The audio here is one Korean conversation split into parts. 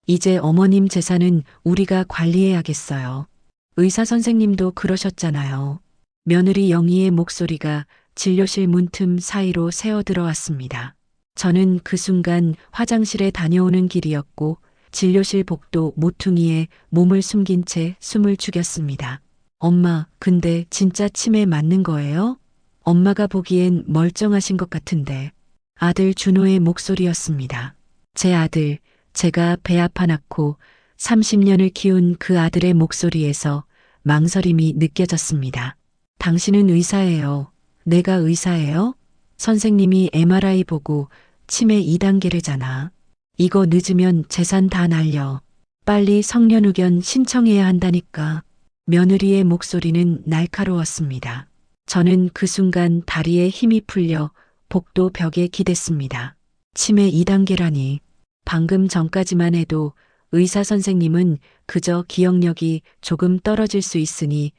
이제 어머님 재산은 우리가 관리해야겠어요. 의사 선생님도 그러셨잖아요. 며느리 영희의 목소리가 진료실 문틈 사이로 새어 들어왔습니다. 저는 그 순간 화장실에 다녀오는 길이었고 진료실 복도 모퉁이에 몸을 숨긴 채 숨을 죽였습니다. 엄마, 근데 진짜 치매 맞는 거예요? 엄마가 보기엔 멀쩡하신 것 같은데. 아들 준호의 목소리였습니다. 제 아들, 제가 배 아파 낳고 30년을 키운 그 아들의 목소리에서 망설임이 느껴졌습니다. 당신은 의사예요. 내가 의사예요? 선생님이 MRI 보고 치매 2단계래잖아. 이거 늦으면 재산 다 날려. 빨리 성년후견 신청해야 한다니까. 며느리의 목소리는 날카로웠습니다. 저는 그 순간 다리에 힘이 풀려 복도 벽에 기댔습니다. 치매 2단계라니. 방금 전까지만 해도 의사 선생님은 그저 기억력이 조금 떨어질 수 있으니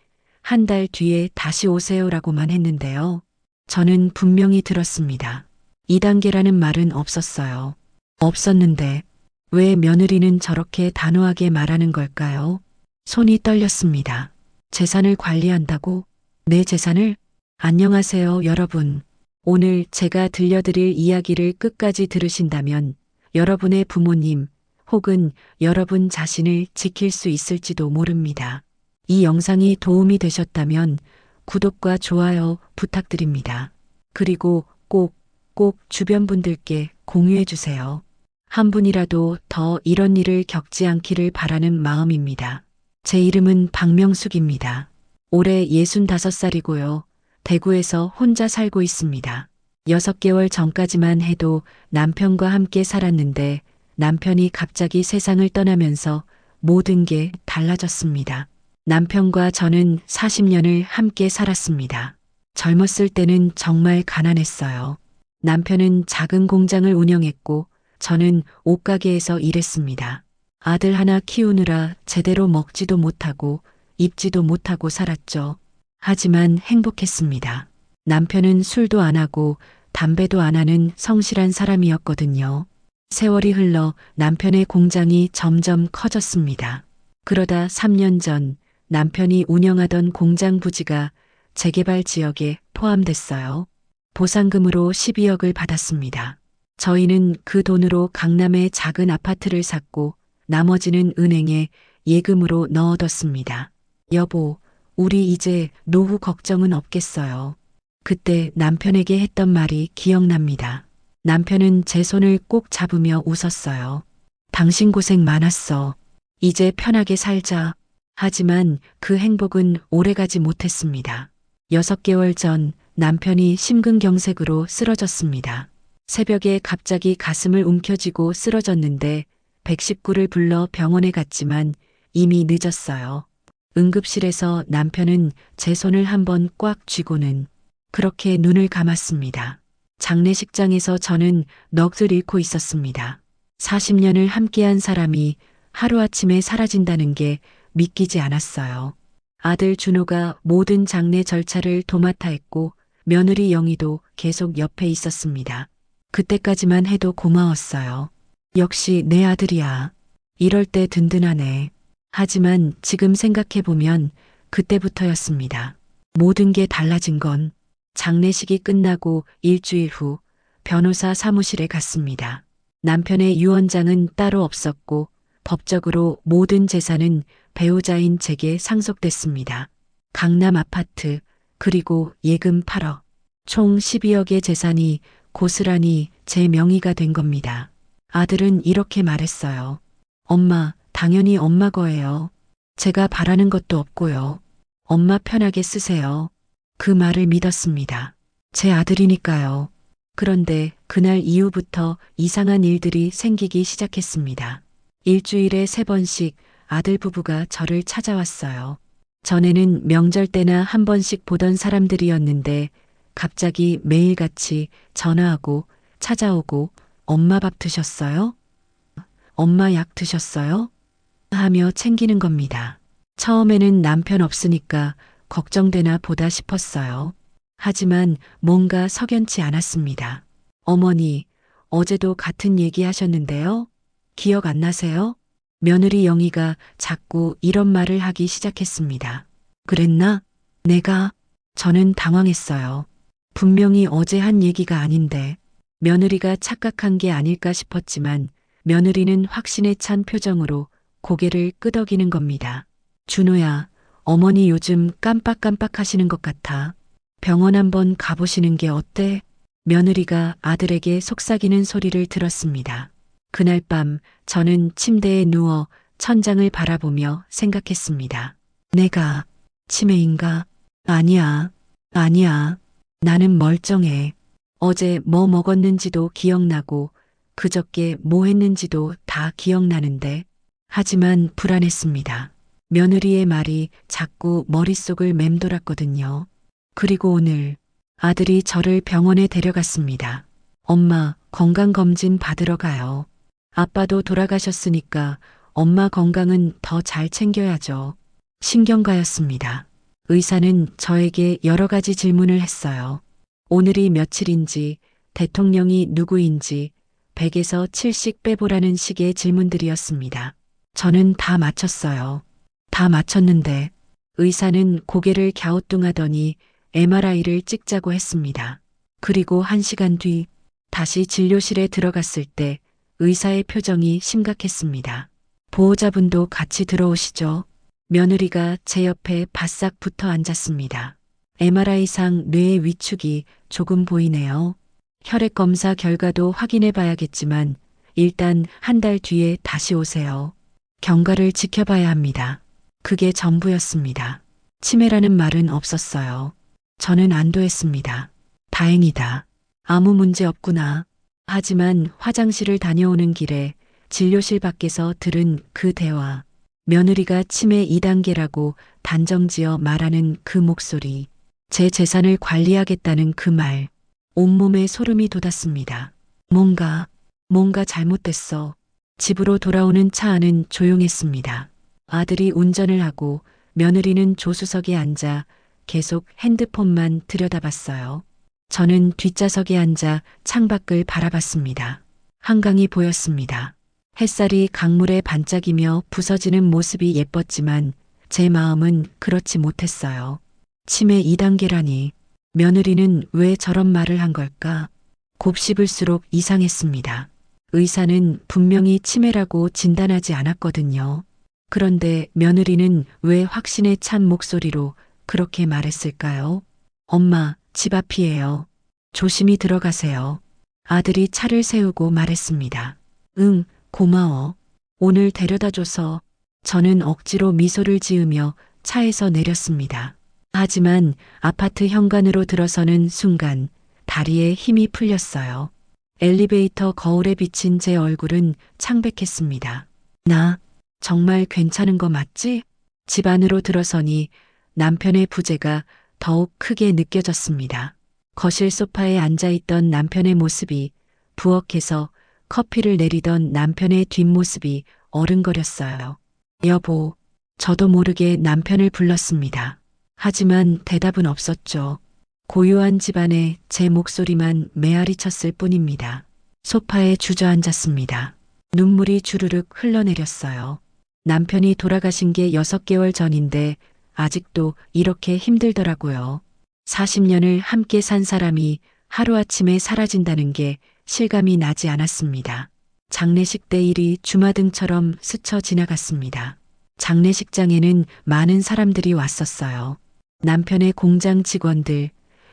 한 달 뒤에 다시 오세요라고만 했는데요. 저는 분명히 들었습니다. 2단계라는 말은 없었어요. 없었는데 왜 며느리는 저렇게 단호하게 말하는 걸까요? 손이 떨렸습니다. 재산을 관리한다고? 내 재산을? 안녕하세요, 여러분. 오늘 제가 들려드릴 이야기를 끝까지 들으신다면 여러분의 부모님 혹은 여러분 자신을 지킬 수 있을지도 모릅니다. 이 영상이 도움이 되셨다면 구독과 좋아요 부탁드립니다. 그리고 꼭 주변 분들께 공유해 주세요. 한 분이라도 더 이런 일을 겪지 않기를 바라는 마음입니다. 제 이름은 박명숙입니다. 올해 65살이고요. 대구에서 혼자 살고 있습니다. 6개월 전까지만 해도 남편과 함께 살았는데 남편이 갑자기 세상을 떠나면서 모든 게 달라졌습니다. 남편과 저는 40년을 함께 살았습니다. 젊었을 때는 정말 가난했어요. 남편은 작은 공장을 운영했고 저는 옷가게에서 일했습니다. 아들 하나 키우느라 제대로 먹지도 못하고 입지도 못하고 살았죠. 하지만 행복했습니다. 남편은 술도 안 하고 담배도 안 하는 성실한 사람이었거든요. 세월이 흘러 남편의 공장이 점점 커졌습니다. 그러다 3년 전 남편이 운영하던 공장 부지가 재개발 지역에 포함됐어요. 보상금으로 12억을 받았습니다. 저희는 그 돈으로 강남에 작은 아파트를 샀고 나머지는 은행에 예금으로 넣어뒀습니다. 여보, 우리 이제 노후 걱정은 없겠어요. 그때 남편에게 했던 말이 기억납니다. 남편은 제 손을 꼭 잡으며 웃었어요. 당신 고생 많았어. 이제 편하게 살자. 하지만 그 행복은 오래가지 못했습니다. 6개월 전 남편이 심근경색으로 쓰러졌습니다. 새벽에 갑자기 가슴을 움켜쥐고 쓰러졌는데 119를 불러 병원에 갔지만 이미 늦었어요. 응급실에서 남편은 제 손을 한번 꽉 쥐고는 그렇게 눈을 감았습니다. 장례식장에서 저는 넋을 잃고 있었습니다. 40년을 함께한 사람이 하루아침에 사라진다는 게 믿기지 않았어요. 아들 준호가 모든 장례 절차를 도맡아 했고 며느리 영희도 계속 옆에 있었습니다. 그때까지만 해도 고마웠어요. 역시 내 아들이야. 이럴 때 든든하네. 하지만 지금 생각해보면 그때부터였습니다. 모든 게 달라진 건 장례식이 끝나고 일주일 후 변호사 사무실에 갔습니다. 남편의 유언장은 따로 없었고 법적으로 모든 재산은 배우자인 제게 상속됐습니다. 강남 아파트 그리고 예금 8억, 총 12억의 재산이 고스란히 제 명의가 된 겁니다. 아들은 이렇게 말했어요. 엄마, 당연히 엄마 거예요. 제가 바라는 것도 없고요. 엄마 편하게 쓰세요. 그 말을 믿었습니다. 제 아들이니까요. 그런데 그날 이후부터 이상한 일들이 생기기 시작했습니다. 일주일에 3번씩 아들 부부가 저를 찾아왔어요. 전에는 명절 때나 한 번씩 보던 사람들이었는데 갑자기 매일같이 전화하고 찾아오고 엄마 밥 드셨어요? 엄마 약 드셨어요? 하며 챙기는 겁니다. 처음에는 남편 없으니까 걱정되나 보다 싶었어요. 하지만 뭔가 석연치 않았습니다. 어머니, 어제도 같은 얘기 하셨는데요? 기억 안 나세요? 며느리 영희가 자꾸 이런 말을 하기 시작했습니다. 그랬나? 저는 당황했어요. 분명히 어제 한 얘기가 아닌데 며느리가 착각한 게 아닐까 싶었지만 며느리는 확신에 찬 표정으로 고개를 끄덕이는 겁니다. 준호야, 어머니 요즘 깜빡깜빡 하시는 것 같아. 병원 한번 가보시는 게 어때? 며느리가 아들에게 속삭이는 소리를 들었습니다. 그날 밤 저는 침대에 누워 천장을 바라보며 생각했습니다. 내가 치매인가? 아니야. 나는 멀쩡해. 어제 뭐 먹었는지도 기억나고 그저께 뭐 했는지도 다 기억나는데 하지만 불안했습니다. 며느리의 말이 자꾸 머릿속을 맴돌았거든요. 그리고 오늘 아들이 저를 병원에 데려갔습니다. 엄마, 건강검진 받으러 가요. 아빠도 돌아가셨으니까 엄마 건강은 더 잘 챙겨야죠. 신경과였습니다. 의사는 저에게 여러 가지 질문을 했어요. 오늘이 며칠인지, 대통령이 누구인지, 100에서 7씩 빼보라는 식의 질문들이었습니다. 저는 다 맞췄어요. 다 맞췄는데 의사는 고개를 갸우뚱하더니 MRI를 찍자고 했습니다. 그리고 1시간 뒤 다시 진료실에 들어갔을 때 의사의 표정이 심각했습니다. 보호자분도 같이 들어오시죠. 며느리가 제 옆에 바싹 붙어 앉았습니다. MRI상 뇌의 위축이 조금 보이네요. 혈액 검사 결과도 확인해 봐야겠지만 일단 1달 뒤에 다시 오세요. 경과를 지켜봐야 합니다. 그게 전부였습니다. 치매라는 말은 없었어요. 저는 안도했습니다. 다행이다. 아무 문제 없구나. 하지만 화장실을 다녀오는 길에 진료실 밖에서 들은 그 대화. 며느리가 치매 2단계라고 단정지어 말하는 그 목소리. 제 재산을 관리하겠다는 그 말. 온몸에 소름이 돋았습니다. 뭔가 잘못됐어. 집으로 돌아오는 차 안은 조용했습니다. 아들이 운전을 하고 며느리는 조수석에 앉아 계속 핸드폰만 들여다봤어요. 저는 뒷좌석에 앉아 창밖을 바라봤습니다. 한강이 보였습니다. 햇살이 강물에 반짝이며 부서지는 모습이 예뻤지만 제 마음은 그렇지 못했어요. 치매 2단계라니 며느리는 왜 저런 말을 한 걸까? 곱씹을수록 이상했습니다. 의사는 분명히 치매라고 진단하지 않았거든요. 그런데 며느리는 왜 확신에 찬 목소리로 그렇게 말했을까요? 엄마, 집 앞이에요. 조심히 들어가세요. 아들이 차를 세우고 말했습니다. 응, 고마워. 오늘 데려다줘서. 저는 억지로 미소를 지으며 차에서 내렸습니다. 하지만 아파트 현관으로 들어서는 순간 다리에 힘이 풀렸어요. 엘리베이터 거울에 비친 제 얼굴은 창백했습니다. 나 정말 괜찮은 거 맞지? 집 안으로 들어서니 남편의 부재가 더욱 크게 느껴졌습니다. 거실 소파에 앉아있던 남편의 모습이 부엌에서 커피를 내리던 남편의 뒷모습이 어른거렸어요. 여보, 저도 모르게 남편을 불렀습니다. 하지만 대답은 없었죠. 고요한 집안에 제 목소리만 메아리 쳤을 뿐입니다. 소파에 주저앉았습니다. 눈물이 주르륵 흘러내렸어요. 남편이 돌아가신 게 6개월 전인데 아직도 이렇게 힘들더라고요. 40년을 함께 산 사람이 하루아침에 사라진다는 게 실감이 나지 않았습니다. 장례식 때 일이 주마등처럼 스쳐 지나갔습니다. 장례식장에는 많은 사람들이 왔었어요. 남편의 공장 직원들,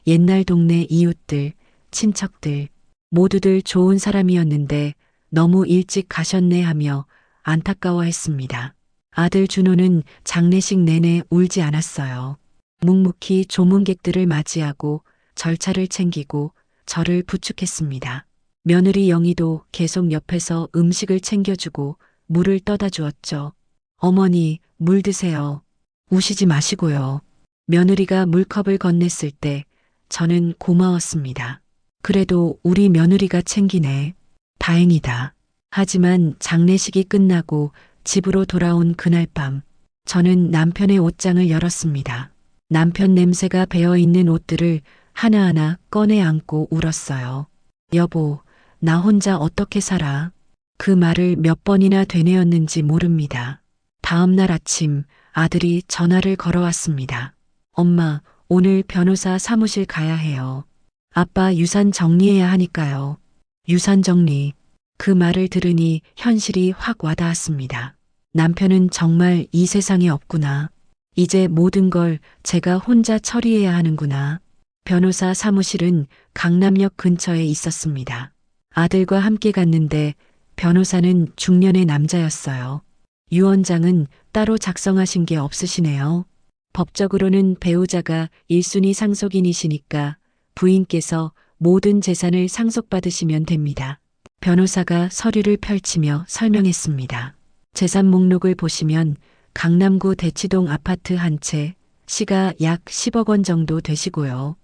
옛날 동네 이웃들, 친척들, 모두들 좋은 사람이었는데 너무 일찍 가셨네 하며 안타까워했습니다. 아들 준호는 장례식 내내 울지 않았어요. 묵묵히 조문객들을 맞이하고 절차를 챙기고 저를 부축했습니다. 며느리 영희도 계속 옆에서 음식을 챙겨주고 물을 떠다 주었죠. 어머니, 물 드세요. 우시지 마시고요. 며느리가 물컵을 건넸을 때 저는 고마웠습니다. 그래도 우리 며느리가 챙기네. 다행이다. 하지만 장례식이 끝나고 집으로 돌아온 그날 밤, 저는 남편의 옷장을 열었습니다. 남편 냄새가 배어있는 옷들을 하나하나 꺼내 안고 울었어요. 여보, 나 혼자 어떻게 살아? 그 말을 몇 번이나 되뇌었는지 모릅니다. 다음 날 아침 아들이 전화를 걸어왔습니다. 엄마, 오늘 변호사 사무실 가야 해요. 아빠 유산 정리해야 하니까요. 유산 정리. 그 말을 들으니 현실이 확 와닿았습니다. 남편은 정말 이 세상에 없구나. 이제 모든 걸 제가 혼자 처리해야 하는구나. 변호사 사무실은 강남역 근처에 있었습니다. 아들과 함께 갔는데 변호사는 중년의 남자였어요. 유언장은 따로 작성하신 게 없으시네요. 법적으로는 배우자가 1순위 상속인이시니까 부인께서 모든 재산을 상속받으시면 됩니다. 변호사가 서류를 펼치며 설명했습니다. 재산 목록을 보시면 강남구 대치동 아파트 한 채, 시가 약 10억 원 정도 되시고요.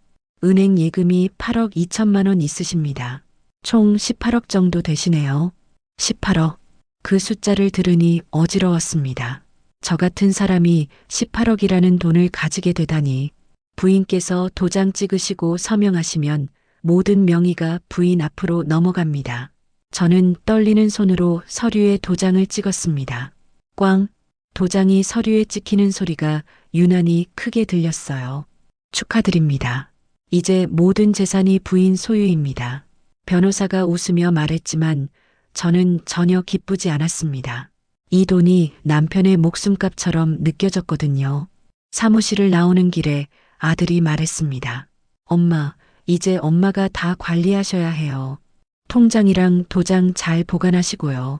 은행 예금이 8억 2천만 원 있으십니다. 총 18억 정도 되시네요. 18억. 그 숫자를 들으니 어지러웠습니다. 저 같은 사람이 18억이라는 돈을 가지게 되다니. 부인께서 도장 찍으시고 서명하시면 모든 명의가 부인 앞으로 넘어갑니다. 저는 떨리는 손으로 서류에 도장을 찍었습니다. 꽝! 도장이 서류에 찍히는 소리가 유난히 크게 들렸어요. 축하드립니다. 이제 모든 재산이 부인 소유입니다. 변호사가 웃으며 말했지만 저는 전혀 기쁘지 않았습니다. 이 돈이 남편의 목숨값처럼 느껴졌거든요. 사무실을 나오는 길에 아들이 말했습니다. 엄마, 이제 엄마가 다 관리하셔야 해요. 통장이랑 도장 잘 보관하시고요.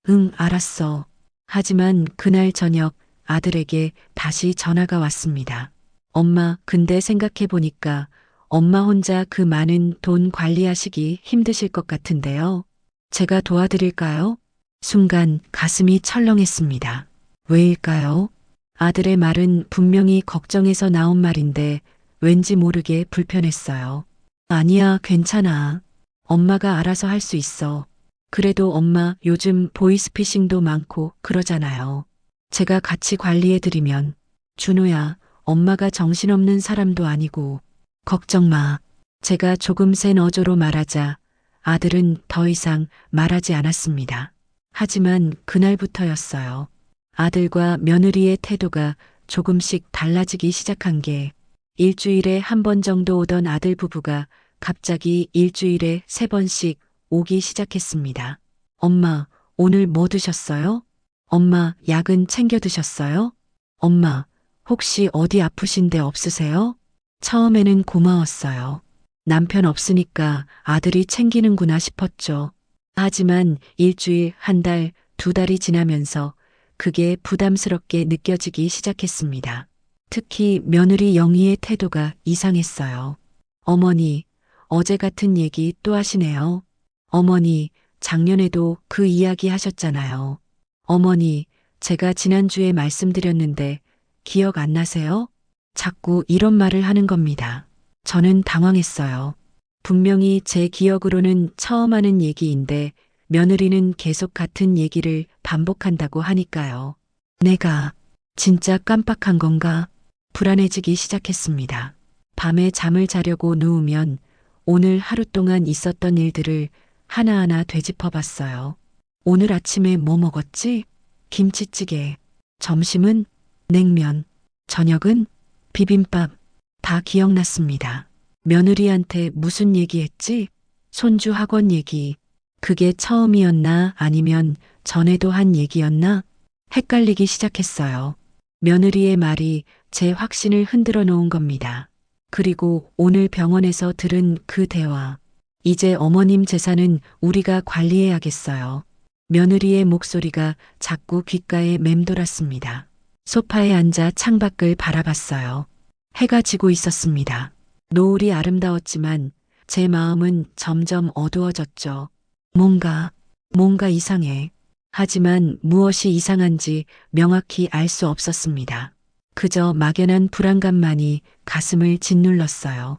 응, 알았어. 하지만 그날 저녁 아들에게 다시 전화가 왔습니다. 엄마, 근데 생각해보니까 엄마 혼자 그 많은 돈 관리하시기 힘드실 것 같은데요. 제가 도와드릴까요? 순간 가슴이 철렁했습니다. 왜일까요? 아들의 말은 분명히 걱정해서 나온 말인데 왠지 모르게 불편했어요. 아니야, 괜찮아. 엄마가 알아서 할 수 있어. 그래도 엄마 요즘 보이스피싱도 많고 그러잖아요. 제가 같이 관리해드리면. 준호야, 엄마가 정신없는 사람도 아니고. 걱정 마. 제가 조금 센 어조로 말하자 아들은 더 이상 말하지 않았습니다. 하지만 그날부터였어요. 아들과 며느리의 태도가 조금씩 달라지기 시작한 게 일주일에 한 번 정도 오던 아들 부부가 갑자기 일주일에 3번씩 오기 시작했습니다. 엄마, 오늘 뭐 드셨어요? 엄마, 약은 챙겨 드셨어요? 엄마, 혹시 어디 아프신 데 없으세요? 처음에는 고마웠어요. 남편 없으니까 아들이 챙기는구나 싶었죠. 하지만 일주일, 한 달, 2달이 지나면서 그게 부담스럽게 느껴지기 시작했습니다. 특히 며느리 영희의 태도가 이상했어요. 어머니, 어제 같은 얘기 또 하시네요. 어머니, 작년에도 그 이야기 하셨잖아요. 어머니, 제가 지난주에 말씀드렸는데 기억 안 나세요? 자꾸 이런 말을 하는 겁니다. 저는 당황했어요. 분명히 제 기억으로는 처음 하는 얘기인데 며느리는 계속 같은 얘기를 반복한다고 하니까요. 내가 진짜 깜빡한 건가? 불안해지기 시작했습니다. 밤에 잠을 자려고 누우면 오늘 하루 동안 있었던 일들을 하나하나 되짚어 봤어요. 오늘 아침에 뭐 먹었지? 김치찌개. 점심은 냉면. 저녁은 비빔밥. 다 기억났습니다. 며느리한테 무슨 얘기했지? 손주 학원 얘기. 그게 처음이었나 아니면 전에도 한 얘기였나? 헷갈리기 시작했어요. 며느리의 말이 제 확신을 흔들어 놓은 겁니다. 그리고 오늘 병원에서 들은 그 대화. 이제 어머님 재산은 우리가 관리해야겠어요. 며느리의 목소리가 자꾸 귓가에 맴돌았습니다. 소파에 앉아 창밖을 바라봤어요. 해가 지고 있었습니다. 노을이 아름다웠지만 제 마음은 점점 어두워졌죠. 뭔가 이상해. 하지만 무엇이 이상한지 명확히 알 수 없었습니다. 그저 막연한 불안감만이 가슴을 짓눌렀어요.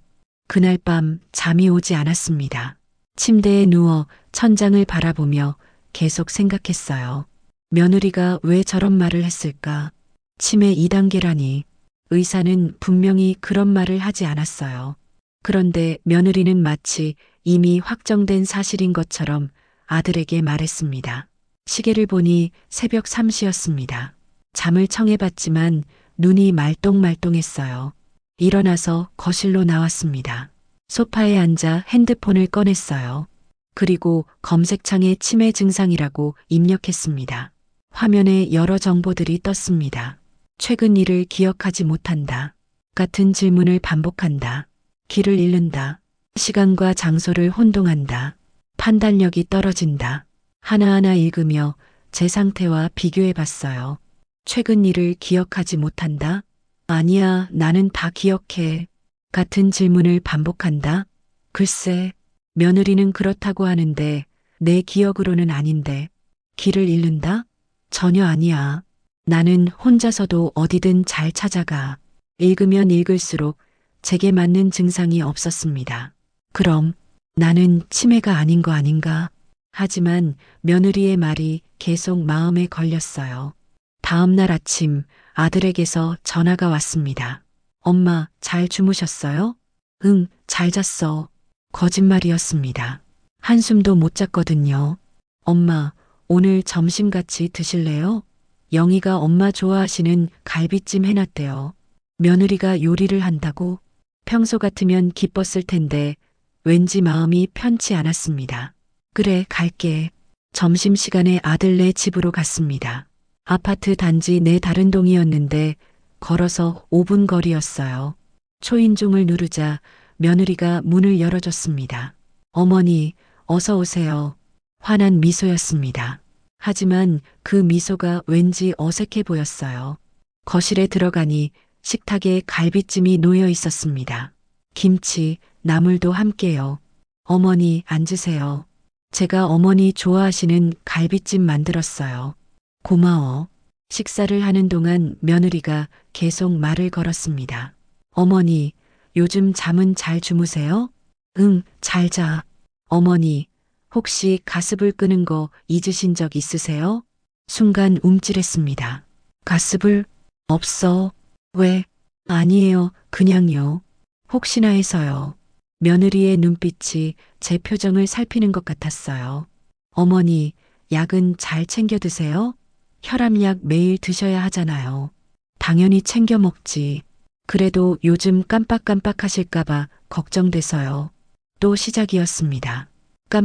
그날 밤 잠이 오지 않았습니다. 침대에 누워 천장을 바라보며 계속 생각했어요. 며느리가 왜 저런 말을 했을까? 치매 2단계라니. 의사는 분명히 그런 말을 하지 않았어요. 그런데 며느리는 마치 이미 확정된 사실인 것처럼 아들에게 말했습니다. 시계를 보니 새벽 3시였습니다. 잠을 청해봤지만 눈이 말똥말똥했어요. 일어나서 거실로 나왔습니다. 소파에 앉아 핸드폰을 꺼냈어요. 그리고 검색창에 치매 증상이라고 입력했습니다. 화면에 여러 정보들이 떴습니다. 최근 일을 기억하지 못한다. 같은 질문을 반복한다. 길을 잃는다. 시간과 장소를 혼동한다. 판단력이 떨어진다. 하나하나 읽으며 제 상태와 비교해 봤어요. 최근 일을 기억하지 못한다? 아니야, 나는 다 기억해. 같은 질문을 반복한다? 글쎄, 며느리는 그렇다고 하는데 내 기억으로는 아닌데. 길을 잃는다? 전혀 아니야. 나는 혼자서도 어디든 잘 찾아가. 읽으면 읽을수록 제게 맞는 증상이 없었습니다. 그럼 나는 치매가 아닌 거 아닌가? 하지만 며느리의 말이 계속 마음에 걸렸어요. 다음 날 아침 아들에게서 전화가 왔습니다. 엄마, 잘 주무셨어요? 응, 잘 잤어. 거짓말이었습니다. 한숨도 못 잤거든요. 엄마, 오늘 점심 같이 드실래요? 영희가 엄마 좋아하시는 갈비찜 해놨대요. 며느리가 요리를 한다고? 평소 같으면 기뻤을 텐데 왠지 마음이 편치 않았습니다. 그래, 갈게. 점심시간에 아들네 집으로 갔습니다. 아파트 단지 내 다른 동이었는데 걸어서 5분 거리였어요. 초인종을 누르자 며느리가 문을 열어줬습니다. 어머니, 어서 오세요. 환한 미소였습니다. 하지만 그 미소가 왠지 어색해 보였어요. 거실에 들어가니 식탁에 갈비찜이 놓여 있었습니다. 김치, 나물도 함께요. 어머니, 앉으세요. 제가 어머니 좋아하시는 갈비찜 만들었어요. 고마워. 식사를 하는 동안 며느리가 계속 말을 걸었습니다. 어머니, 요즘 잠은 잘 주무세요? 응, 잘 자. 어머니, 혹시 가스불 끄는 거 잊으신 적 있으세요? 순간 움찔했습니다. 가스불? 없어. 왜? 아니에요. 그냥요. 혹시나 해서요. 며느리의 눈빛이 제 표정을 살피는 것 같았어요. 어머니, 약은 잘 챙겨 드세요? 혈압약 매일 드셔야 하잖아요. 당연히 챙겨 먹지. 그래도 요즘 깜빡깜빡 하실까봐 걱정돼서요. 또 시작이었습니다.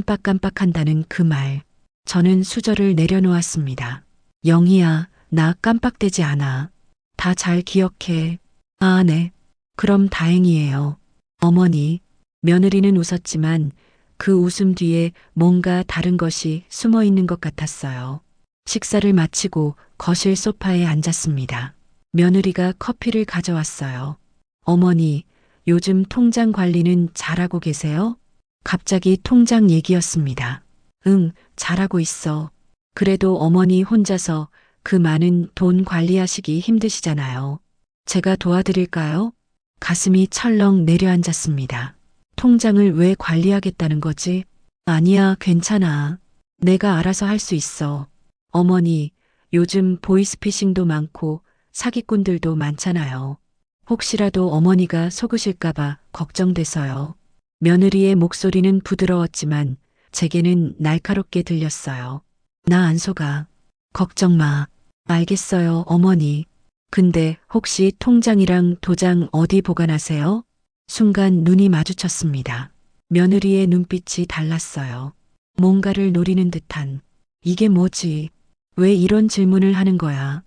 깜빡깜빡한다는 그 말. 저는 수저를 내려놓았습니다. 영희야, 나 깜빡대지 않아. 다 잘 기억해. 아, 네. 그럼 다행이에요. 어머니, 며느리는 웃었지만 그 웃음 뒤에 뭔가 다른 것이 숨어 있는 것 같았어요. 식사를 마치고 거실 소파에 앉았습니다. 며느리가 커피를 가져왔어요. 어머니, 요즘 통장 관리는 잘하고 계세요? 갑자기 통장 얘기였습니다. 응, 잘하고 있어. 그래도 어머니 혼자서 그 많은 돈 관리하시기 힘드시잖아요. 제가 도와드릴까요? 가슴이 철렁 내려앉았습니다. 통장을 왜 관리하겠다는 거지? 아니야, 괜찮아. 내가 알아서 할 수 있어. 어머니, 요즘 보이스피싱도 많고 사기꾼들도 많잖아요. 혹시라도 어머니가 속으실까봐 걱정돼서요. 며느리의 목소리는 부드러웠지만 제게는 날카롭게 들렸어요. 나 안 속아. 걱정 마. 알겠어요, 어머니. 근데 혹시 통장이랑 도장 어디 보관하세요? 순간 눈이 마주쳤습니다. 며느리의 눈빛이 달랐어요. 뭔가를 노리는 듯한. 이게 뭐지? 왜 이런 질문을 하는 거야?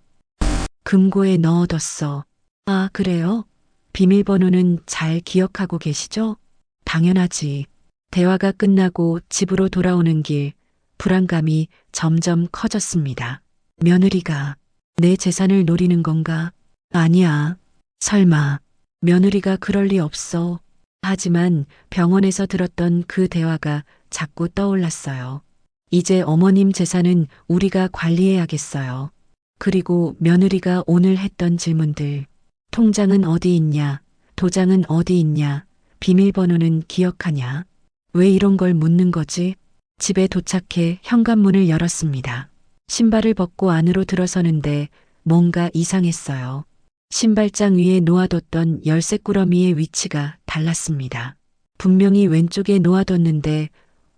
금고에 넣어뒀어. 아, 그래요? 비밀번호는 잘 기억하고 계시죠? 당연하지. 대화가 끝나고 집으로 돌아오는 길, 불안감이 점점 커졌습니다. 며느리가 내 재산을 노리는 건가? 아니야. 설마. 며느리가 그럴 리 없어. 하지만 병원에서 들었던 그 대화가 자꾸 떠올랐어요. 이제 어머님 재산은 우리가 관리해야겠어요. 그리고 며느리가 오늘 했던 질문들. 통장은 어디 있냐? 도장은 어디 있냐? 비밀번호는 기억하냐? 왜 이런 걸 묻는 거지? 집에 도착해 현관문을 열었습니다. 신발을 벗고 안으로 들어서는데 뭔가 이상했어요. 신발장 위에 놓아뒀던 열쇠꾸러미의 위치가 달랐습니다. 분명히 왼쪽에 놓아뒀는데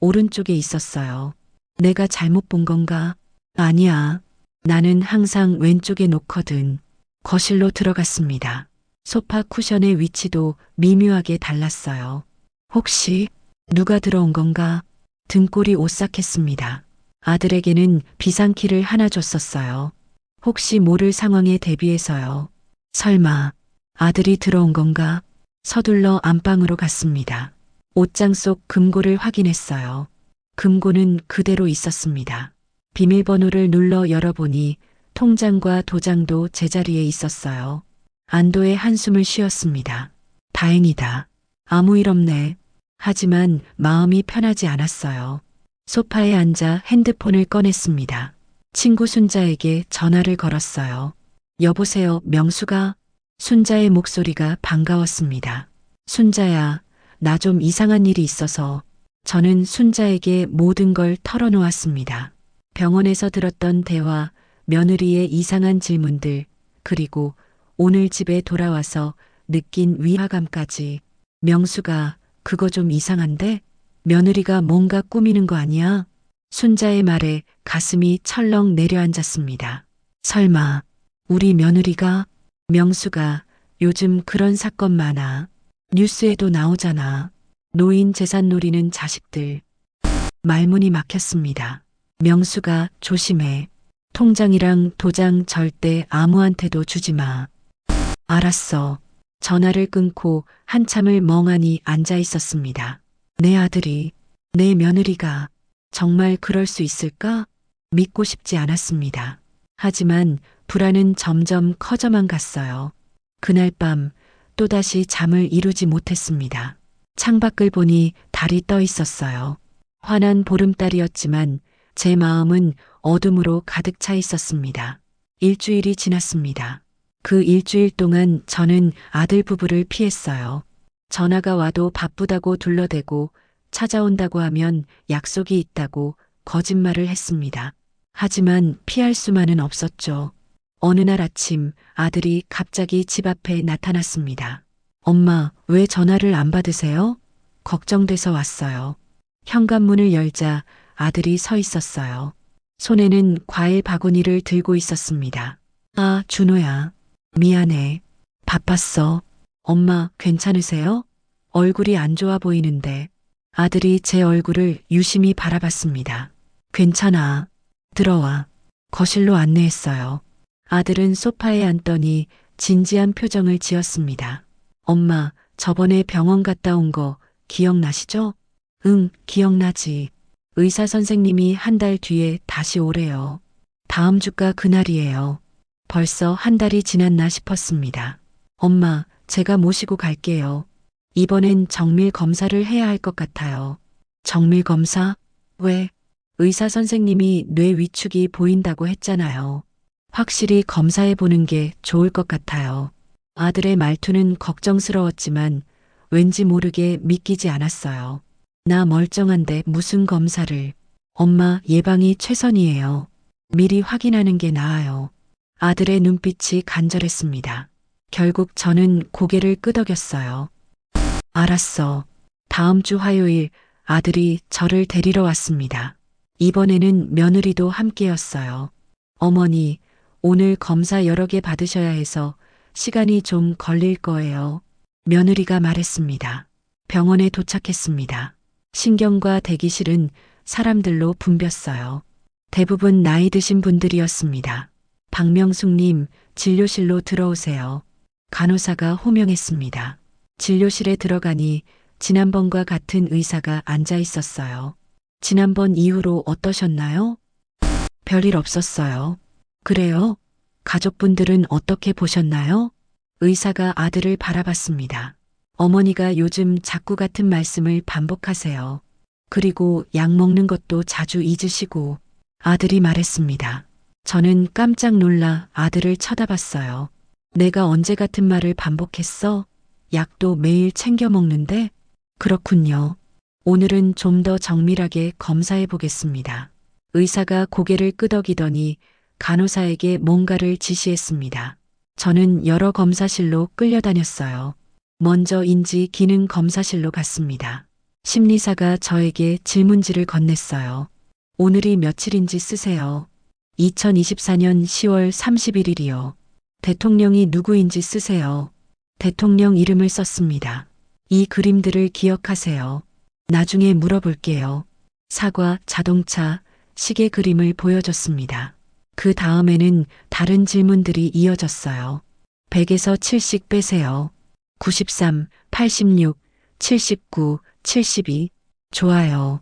오른쪽에 있었어요. 내가 잘못 본 건가? 아니야. 나는 항상 왼쪽에 놓거든. 거실로 들어갔습니다. 소파 쿠션의 위치도 미묘하게 달랐어요. 혹시 누가 들어온 건가? 등골이 오싹했습니다. 아들에게는 비상키를 하나 줬었어요. 혹시 모를 상황에 대비해서요. 설마 아들이 들어온 건가? 서둘러 안방으로 갔습니다. 옷장 속 금고를 확인했어요. 금고는 그대로 있었습니다. 비밀번호를 눌러 열어보니 통장과 도장도 제자리에 있었어요. 안도의 한숨을 쉬었습니다. 다행이다. 아무 일 없네. 하지만 마음이 편하지 않았어요. 소파에 앉아 핸드폰을 꺼냈습니다. 친구 순자에게 전화를 걸었어요. 여보세요, 명수가? 순자의 목소리가 반가웠습니다. 순자야, 나 좀 이상한 일이 있어서. 저는 순자에게 모든 걸 털어놓았습니다. 병원에서 들었던 대화, 며느리의 이상한 질문들, 그리고 오늘 집에 돌아와서 느낀 위화감까지. 명수가, 그거 좀 이상한데? 며느리가 뭔가 꾸미는 거 아니야? 순자의 말에 가슴이 철렁 내려앉았습니다. 설마 우리 며느리가? 명수가, 요즘 그런 사건 많아. 뉴스에도 나오잖아. 노인 재산 노리는 자식들. 말문이 막혔습니다. 명수가, 조심해. 통장이랑 도장 절대 아무한테도 주지 마. 알았어. 전화를 끊고 한참을 멍하니 앉아 있었습니다. 내 아들이, 내 며느리가 정말 그럴 수 있을까? 믿고 싶지 않았습니다. 하지만 불안은 점점 커져만 갔어요. 그날 밤 또다시 잠을 이루지 못했습니다. 창밖을 보니 달이 떠 있었어요. 환한 보름달이었지만 제 마음은 어둠으로 가득 차 있었습니다. 일주일이 지났습니다. 그 일주일 동안 저는 아들 부부를 피했어요. 전화가 와도 바쁘다고 둘러대고 찾아온다고 하면 약속이 있다고 거짓말을 했습니다. 하지만 피할 수만은 없었죠. 어느 날 아침 아들이 갑자기 집 앞에 나타났습니다. 엄마, 왜 전화를 안 받으세요? 걱정돼서 왔어요. 현관문을 열자 아들이 서 있었어요. 손에는 과일 바구니를 들고 있었습니다. 아, 준호야. 미안해. 바빴어. 엄마, 괜찮으세요? 얼굴이 안 좋아 보이는데. 아들이 제 얼굴을 유심히 바라봤습니다. 괜찮아. 들어와. 거실로 안내했어요. 아들은 소파에 앉더니 진지한 표정을 지었습니다. 엄마, 저번에 병원 갔다 온 거 기억나시죠? 응, 기억나지. 의사 선생님이 한 달 뒤에 다시 오래요. 다음 주가 그날이에요. 벌써 한 달이 지났나 싶었습니다. 엄마, 제가 모시고 갈게요. 이번엔 정밀 검사를 해야 할 것 같아요. 정밀 검사? 왜? 의사 선생님이 뇌 위축이 보인다고 했잖아요. 확실히 검사해 보는 게 좋을 것 같아요. 아들의 말투는 걱정스러웠지만 왠지 모르게 믿기지 않았어요. 나 멀쩡한데 무슨 검사를. 엄마, 예방이 최선이에요. 미리 확인하는 게 나아요. 아들의 눈빛이 간절했습니다. 결국 저는 고개를 끄덕였어요. 알았어. 다음 주 화요일 아들이 저를 데리러 왔습니다. 이번에는 며느리도 함께였어요. 어머니, 오늘 검사 여러 개 받으셔야 해서 시간이 좀 걸릴 거예요. 며느리가 말했습니다. 병원에 도착했습니다. 신경과 대기실은 사람들로 붐볐어요. 대부분 나이 드신 분들이었습니다. 박명숙님, 진료실로 들어오세요. 간호사가 호명했습니다. 진료실에 들어가니 지난번과 같은 의사가 앉아 있었어요. 지난번 이후로 어떠셨나요? 별일 없었어요. 그래요? 가족분들은 어떻게 보셨나요? 의사가 아들을 바라봤습니다. 어머니가 요즘 자꾸 같은 말씀을 반복하세요. 그리고 약 먹는 것도 자주 잊으시고. 아들이 말했습니다. 저는 깜짝 놀라 아들을 쳐다봤어요. 내가 언제 같은 말을 반복했어? 약도 매일 챙겨 먹는데? 그렇군요. 오늘은 좀 더 정밀하게 검사해 보겠습니다. 의사가 고개를 끄덕이더니 간호사에게 뭔가를 지시했습니다. 저는 여러 검사실로 끌려다녔어요. 먼저 인지 기능 검사실로 갔습니다. 심리사가 저에게 질문지를 건넸어요. 오늘이 며칠인지 쓰세요. 2024년 10월 31일이요. 대통령이 누구인지 쓰세요. 대통령 이름을 썼습니다. 이 그림들을 기억하세요. 나중에 물어볼게요. 사과, 자동차, 시계 그림을 보여줬습니다. 그 다음에는 다른 질문들이 이어졌어요. 100에서 7씩 빼세요. 93, 86, 79, 72. 좋아요.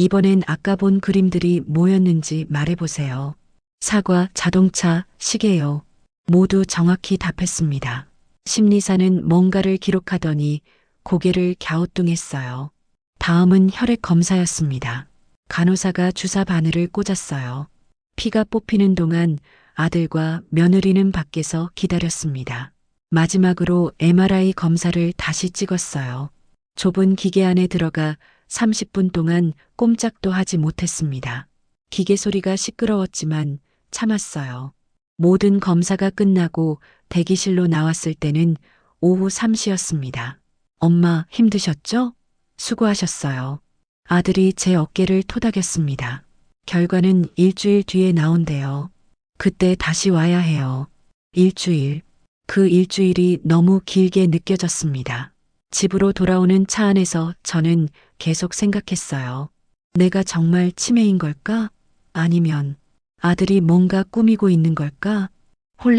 이번엔 아까 본 그림들이 뭐였는지 말해보세요. 사과, 자동차, 시계요. 모두 정확히 답했습니다. 심리사는 뭔가를 기록하더니 고개를 갸우뚱했어요. 다음은 혈액 검사였습니다. 간호사가 주사 바늘을 꽂았어요. 피가 뽑히는 동안 아들과 며느리는 밖에서 기다렸습니다. 마지막으로 MRI 검사를 다시 찍었어요. 좁은 기계 안에 들어가 30분 동안 꼼짝도 하지 못했습니다. 기계 소리가 시끄러웠지만 참았어요. 모든 검사가 끝나고 대기실로 나왔을 때는 오후 3시였습니다. 엄마 힘드셨죠? 수고하셨어요. 아들이 제 어깨를 토닥였습니다. 결과는 일주일 뒤에 나온대요. 그때 다시 와야 해요. 일주일. 그 일주일이 너무 길게 느껴졌습니다. 집으로 돌아오는 차 안에서 저는 계속 생각했어요. 내가 정말 치매인 걸까? 아니면 아들이 뭔가 꾸미고 있는 걸까?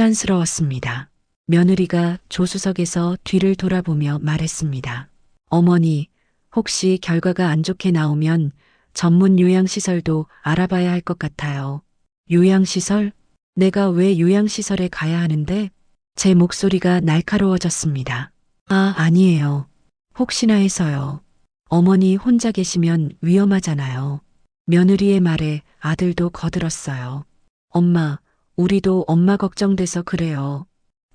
혼란스러웠습니다. 며느리가 조수석에서 뒤를 돌아보며 말했습니다. 어머니, 혹시 결과가 안 좋게 나오면 전문 요양시설도 알아봐야 할 것 같아요. 요양시설? 내가 왜 요양시설에 가야 하는데? 제 목소리가 날카로워졌습니다. 아, 아니에요. 혹시나 해서요. 어머니 혼자 계시면 위험하잖아요. 며느리의 말에 아들도 거들었어요. 엄마, 우리도 엄마 걱정돼서 그래요.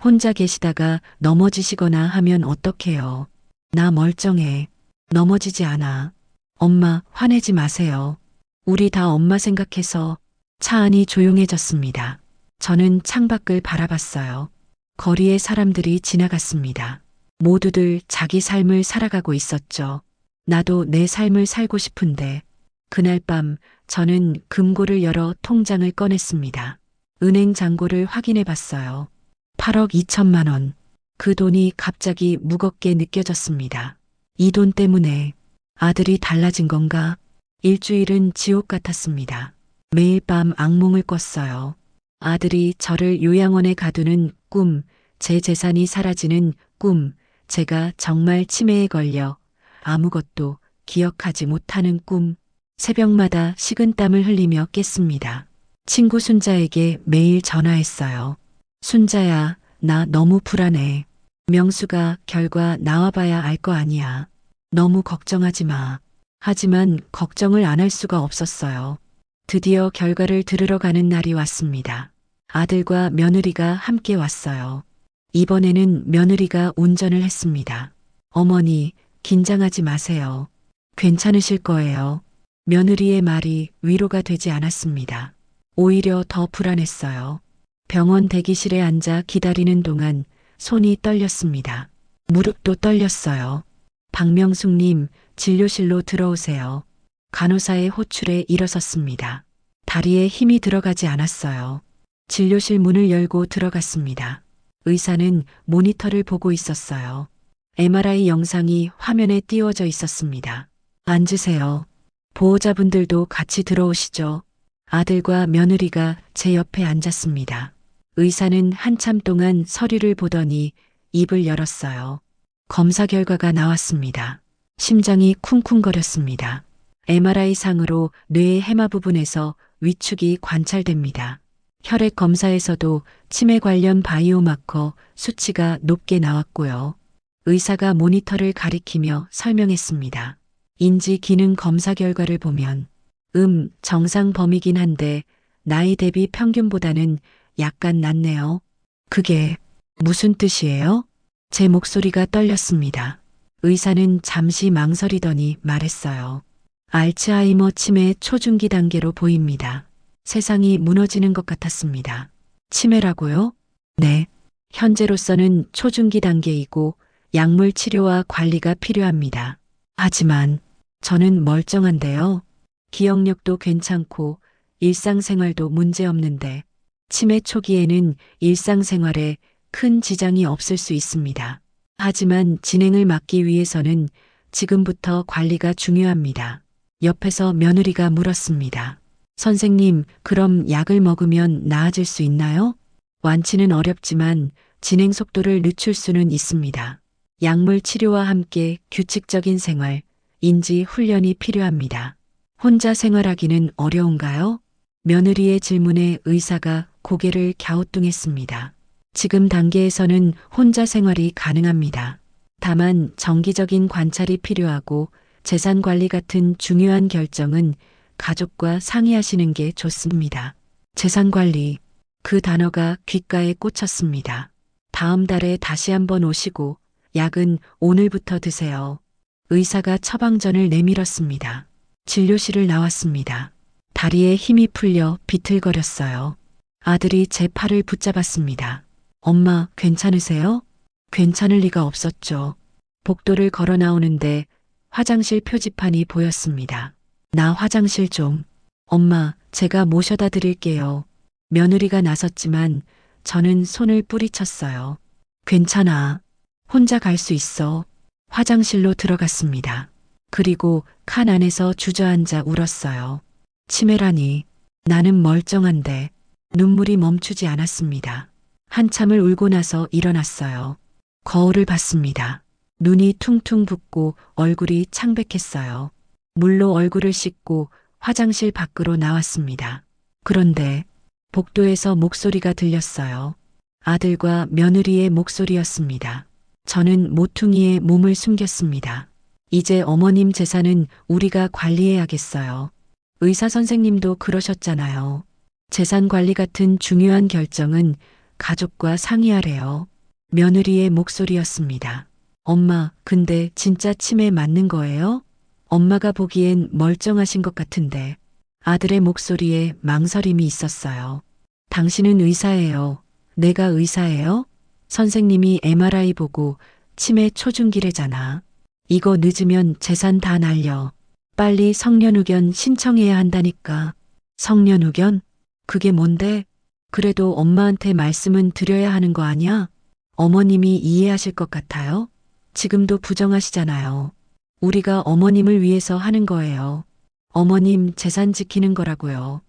혼자 계시다가 넘어지시거나 하면 어떡해요. 나 멀쩡해. 넘어지지 않아. 엄마, 화내지 마세요. 우리 다 엄마 생각해서. 차 안이 조용해졌습니다. 저는 창밖을 바라봤어요. 거리에 사람들이 지나갔습니다. 모두들 자기 삶을 살아가고 있었죠. 나도 내 삶을 살고 싶은데. 그날 밤 저는 금고를 열어 통장을 꺼냈습니다. 은행 잔고를 확인해 봤어요. 8억 2천만 원. 그 돈이 갑자기 무겁게 느껴졌습니다. 이 돈 때문에 아들이 달라진 건가? 일주일은 지옥 같았습니다. 매일 밤 악몽을 꿨어요. 아들이 저를 요양원에 가두는 꿈, 제 재산이 사라지는 꿈, 제가 정말 치매에 걸려 아무것도 기억하지 못하는 꿈. 새벽마다 식은땀을 흘리며 깼습니다. 친구 순자에게 매일 전화했어요. 순자야, 나 너무 불안해. 명수가 결과 나와봐야 알 거 아니야. 너무 걱정하지 마. 하지만 걱정을 안 할 수가 없었어요. 드디어 결과를 들으러 가는 날이 왔습니다. 아들과 며느리가 함께 왔어요. 이번에는 며느리가 운전을 했습니다. 어머니, 긴장하지 마세요. 괜찮으실 거예요. 며느리의 말이 위로가 되지 않았습니다. 오히려 더 불안했어요. 병원 대기실에 앉아 기다리는 동안 손이 떨렸습니다. 무릎도 떨렸어요. 박명숙님, 진료실로 들어오세요. 간호사의 호출에 일어섰습니다. 다리에 힘이 들어가지 않았어요. 진료실 문을 열고 들어갔습니다. 의사는 모니터를 보고 있었어요. MRI 영상이 화면에 띄워져 있었습니다. 앉으세요. 보호자분들도 같이 들어오시죠. 아들과 며느리가 제 옆에 앉았습니다. 의사는 한참 동안 서류를 보더니 입을 열었어요. 검사 결과가 나왔습니다. 심장이 쿵쿵거렸습니다. MRI상으로 뇌의 해마 부분에서 위축이 관찰됩니다. 혈액 검사에서도 치매 관련 바이오마커 수치가 높게 나왔고요. 의사가 모니터를 가리키며 설명했습니다. 인지 기능 검사 결과를 보면 정상 범위긴 한데 나이 대비 평균보다는 약간 낮네요. 그게 무슨 뜻이에요? 제 목소리가 떨렸습니다. 의사는 잠시 망설이더니 말했어요. 알츠하이머 치매 초중기 단계로 보입니다. 세상이 무너지는 것 같았습니다. 치매라고요? 네. 현재로서는 초중기 단계이고 약물 치료와 관리가 필요합니다. 하지만 저는 멀쩡한데요. 기억력도 괜찮고 일상생활도 문제없는데 치매 초기에는 일상생활에 큰 지장이 없을 수 있습니다. 하지만 진행을 막기 위해서는 지금부터 관리가 중요합니다. 옆에서 며느리가 물었습니다. 선생님, 그럼 약을 먹으면 나아질 수 있나요? 완치는 어렵지만 진행 속도를 늦출 수는 있습니다. 약물 치료와 함께 규칙적인 생활, 인지 훈련이 필요합니다. 혼자 생활하기는 어려운가요? 며느리의 질문에 의사가 고개를 갸우뚱했습니다. 지금 단계에서는 혼자 생활이 가능합니다. 다만 정기적인 관찰이 필요하고 재산 관리 같은 중요한 결정은 가족과 상의하시는 게 좋습니다. 재산 관리, 그 단어가 귓가에 꽂혔습니다. 다음 달에 다시 한번 오시고 약은 오늘부터 드세요. 의사가 처방전을 내밀었습니다. 진료실을 나왔습니다. 다리에 힘이 풀려 비틀거렸어요. 아들이 제 팔을 붙잡았습니다. 엄마, 괜찮으세요? 괜찮을 리가 없었죠. 복도를 걸어 나오는데 화장실 표지판이 보였습니다. 나 화장실 좀. 엄마, 제가 모셔다 드릴게요. 며느리가 나섰지만 저는 손을 뿌리쳤어요. 괜찮아. 혼자 갈 수 있어. 화장실로 들어갔습니다. 그리고 칸 안에서 주저앉아 울었어요. 치매라니. 나는 멀쩡한데. 눈물이 멈추지 않았습니다. 한참을 울고 나서 일어났어요. 거울을 봤습니다. 눈이 퉁퉁 붓고 얼굴이 창백했어요. 물로 얼굴을 씻고 화장실 밖으로 나왔습니다. 그런데 복도에서 목소리가 들렸어요. 아들과 며느리의 목소리였습니다. 저는 모퉁이에 몸을 숨겼습니다. 이제 어머님 재산은 우리가 관리해야겠어요. 의사 선생님도 그러셨잖아요. 재산 관리 같은 중요한 결정은 가족과 상의하래요. 며느리의 목소리였습니다. 엄마, 근데 진짜 치매 맞는 거예요? 엄마가 보기엔 멀쩡하신 것 같은데. 아들의 목소리에 망설임이 있었어요. 당신은 의사예요. 내가 의사예요? 선생님이 MRI 보고 치매 초중기래잖아. 이거 늦으면 재산 다 날려. 빨리 성년후견 신청해야 한다니까. 성년후견? 그게 뭔데? 그래도 엄마한테 말씀은 드려야 하는 거 아니야? 어머님이 이해하실 것 같아요? 지금도 부정하시잖아요. 우리가 어머님을 위해서 하는 거예요. 어머님 재산 지키는 거라고요.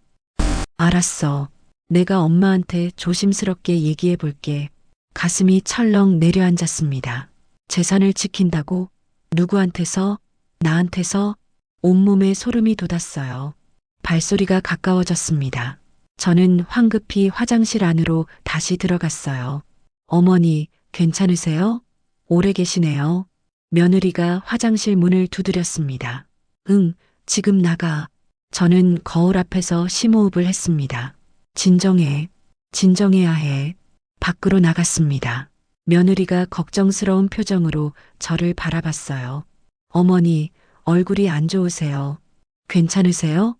알았어. 내가 엄마한테 조심스럽게 얘기해 볼게. 가슴이 철렁 내려앉았습니다. 재산을 지킨다고? 누구한테서? 나한테서? 온몸에 소름이 돋았어요. 발소리가 가까워졌습니다. 저는 황급히 화장실 안으로 다시 들어갔어요. 어머니, 괜찮으세요? 오래 계시네요. 며느리가 화장실 문을 두드렸습니다. 응, 지금 나가. 저는 거울 앞에서 심호흡을 했습니다. 진정해. 진정해야 해. 밖으로 나갔습니다. 며느리가 걱정스러운 표정으로 저를 바라봤어요. 어머니, 얼굴이 안 좋으세요. 괜찮으세요?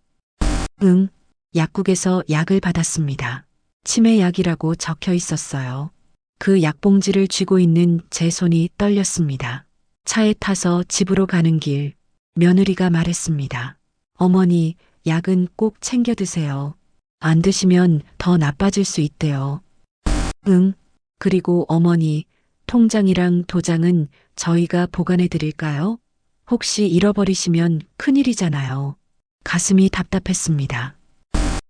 응. 약국에서 약을 받았습니다. 치매약이라고 적혀 있었어요. 그 약봉지를 쥐고 있는 제 손이 떨렸습니다. 차에 타서 집으로 가는 길, 며느리가 말했습니다. 어머니, 약은 꼭 챙겨 드세요. 안 드시면 더 나빠질 수 있대요. 응. 그리고 어머니, 통장이랑 도장은 저희가 보관해 드릴까요? 혹시 잃어버리시면 큰일이잖아요. 가슴이 답답했습니다.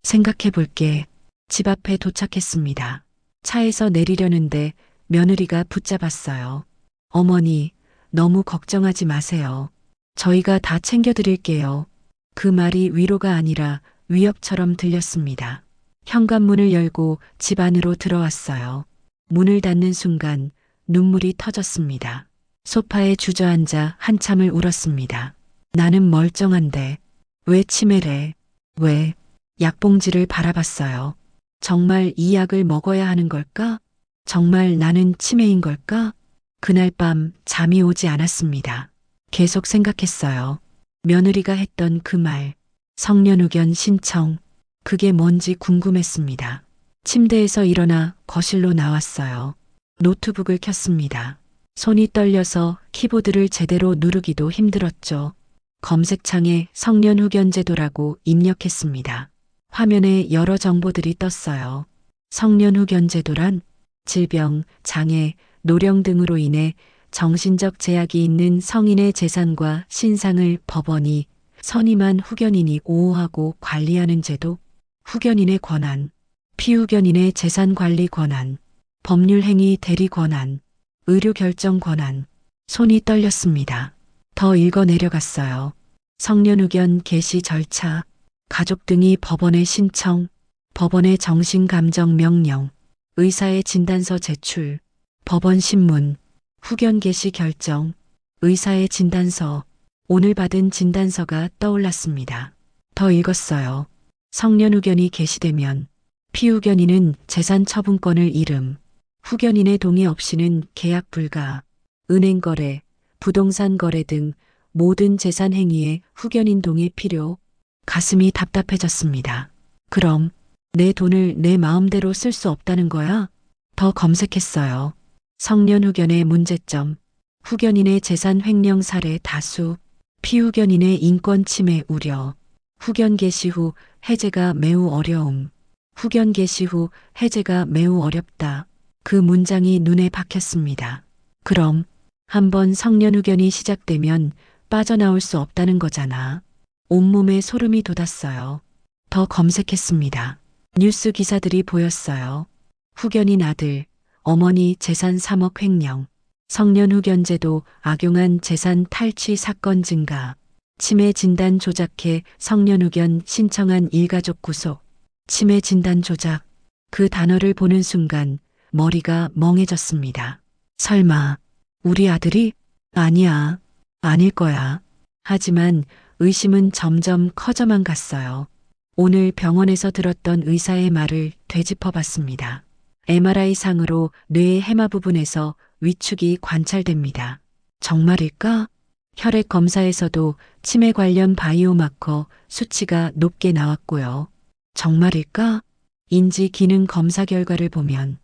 생각해 볼게. 집 앞에 도착했습니다. 차에서 내리려는데 며느리가 붙잡았어요. 어머니, 너무 걱정하지 마세요. 저희가 다 챙겨드릴게요. 그 말이 위로가 아니라 위협처럼 들렸습니다. 현관문을 열고 집 안으로 들어왔어요. 문을 닫는 순간 눈물이 터졌습니다. 소파에 주저앉아 한참을 울었습니다. 나는 멀쩡한데 왜 치매래? 왜? 약봉지를 바라봤어요. 정말 이 약을 먹어야 하는 걸까? 정말 나는 치매인 걸까? 그날 밤 잠이 오지 않았습니다. 계속 생각했어요. 며느리가 했던 그 말, 성년후견 신청, 그게 뭔지 궁금했습니다. 침대에서 일어나 거실로 나왔어요. 노트북을 켰습니다. 손이 떨려서 키보드를 제대로 누르기도 힘들었죠. 검색창에 성년 후견 제도라고 입력했습니다. 화면에 여러 정보들이 떴어요. 성년 후견 제도란 질병, 장애, 노령 등으로 인해 정신적 제약이 있는 성인의 재산과 신상을 법원이 선임한 후견인이 보호하고 관리하는 제도, 후견인의 권한, 피후견인의 재산 관리 권한, 법률 행위 대리 권한, 의료 결정 권한. 손이 떨렸습니다. 더 읽어 내려갔어요. 성년 후견 개시 절차, 가족 등이 법원에 신청, 법원의 정신감정 명령, 의사의 진단서 제출, 법원 신문, 후견 개시 결정, 의사의 진단서, 오늘 받은 진단서가 떠올랐습니다. 더 읽었어요. 성년 후견이 개시되면 피후견인은 재산 처분권을 잃음, 후견인의 동의 없이는 계약 불가, 은행 거래, 부동산 거래 등 모든 재산 행위에 후견인 동의 필요. 가슴이 답답해졌습니다. 그럼 내 돈을 내 마음대로 쓸 수 없다는 거야? 더 검색했어요. 성년 후견의 문제점, 후견인의 재산 횡령 사례 다수, 피후견인의 인권 침해 우려, 후견 개시 후 해제가 매우 어려움, 후견 개시 후 해제가 매우 어렵다. 그 문장이 눈에 박혔습니다. 그럼 한번 성년 후견이 시작되면 빠져나올 수 없다는 거잖아. 온몸에 소름이 돋았어요. 더 검색했습니다. 뉴스 기사들이 보였어요. 후견인 아들, 어머니 재산 3억 횡령, 성년 후견제도 악용한 재산 탈취 사건 증가, 치매 진단 조작해 성년 후견 신청한 일가족 구속, 치매 진단 조작. 그 단어를 보는 순간 머리가 멍해졌습니다. 설마 우리 아들이? 아니야. 아닐 거야. 하지만 의심은 점점 커져만 갔어요. 오늘 병원에서 들었던 의사의 말을 되짚어 봤습니다. MRI상으로 뇌의 해마 부분에서 위축이 관찰됩니다. 정말일까? 혈액 검사에서도 치매 관련 바이오마커 수치가 높게 나왔고요. 정말일까? 인지 기능 검사 결과를 보면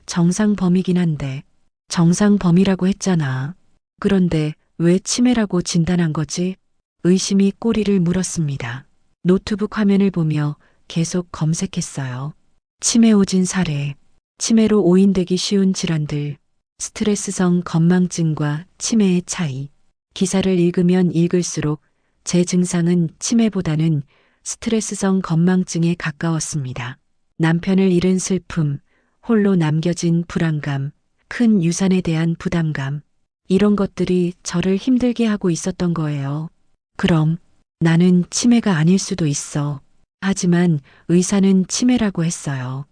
정상 범위긴 한데 정상 범위라고 했잖아. 그런데 왜 치매라고 진단한 거지? 의심이 꼬리를 물었습니다. 노트북 화면을 보며 계속 검색했어요. 치매 오진 사례, 치매로 오인되기 쉬운 질환들, 스트레스성 건망증과 치매의 차이. 기사를 읽으면 읽을수록 제 증상은 치매보다는 스트레스성 건망증에 가까웠습니다. 남편을 잃은 슬픔, 홀로 남겨진 불안감, 큰 유산에 대한 부담감. 이런 것들이 저를 힘들게 하고 있었던 거예요. 그럼 나는 치매가 아닐 수도 있어. 하지만 의사는 치매라고 했어요.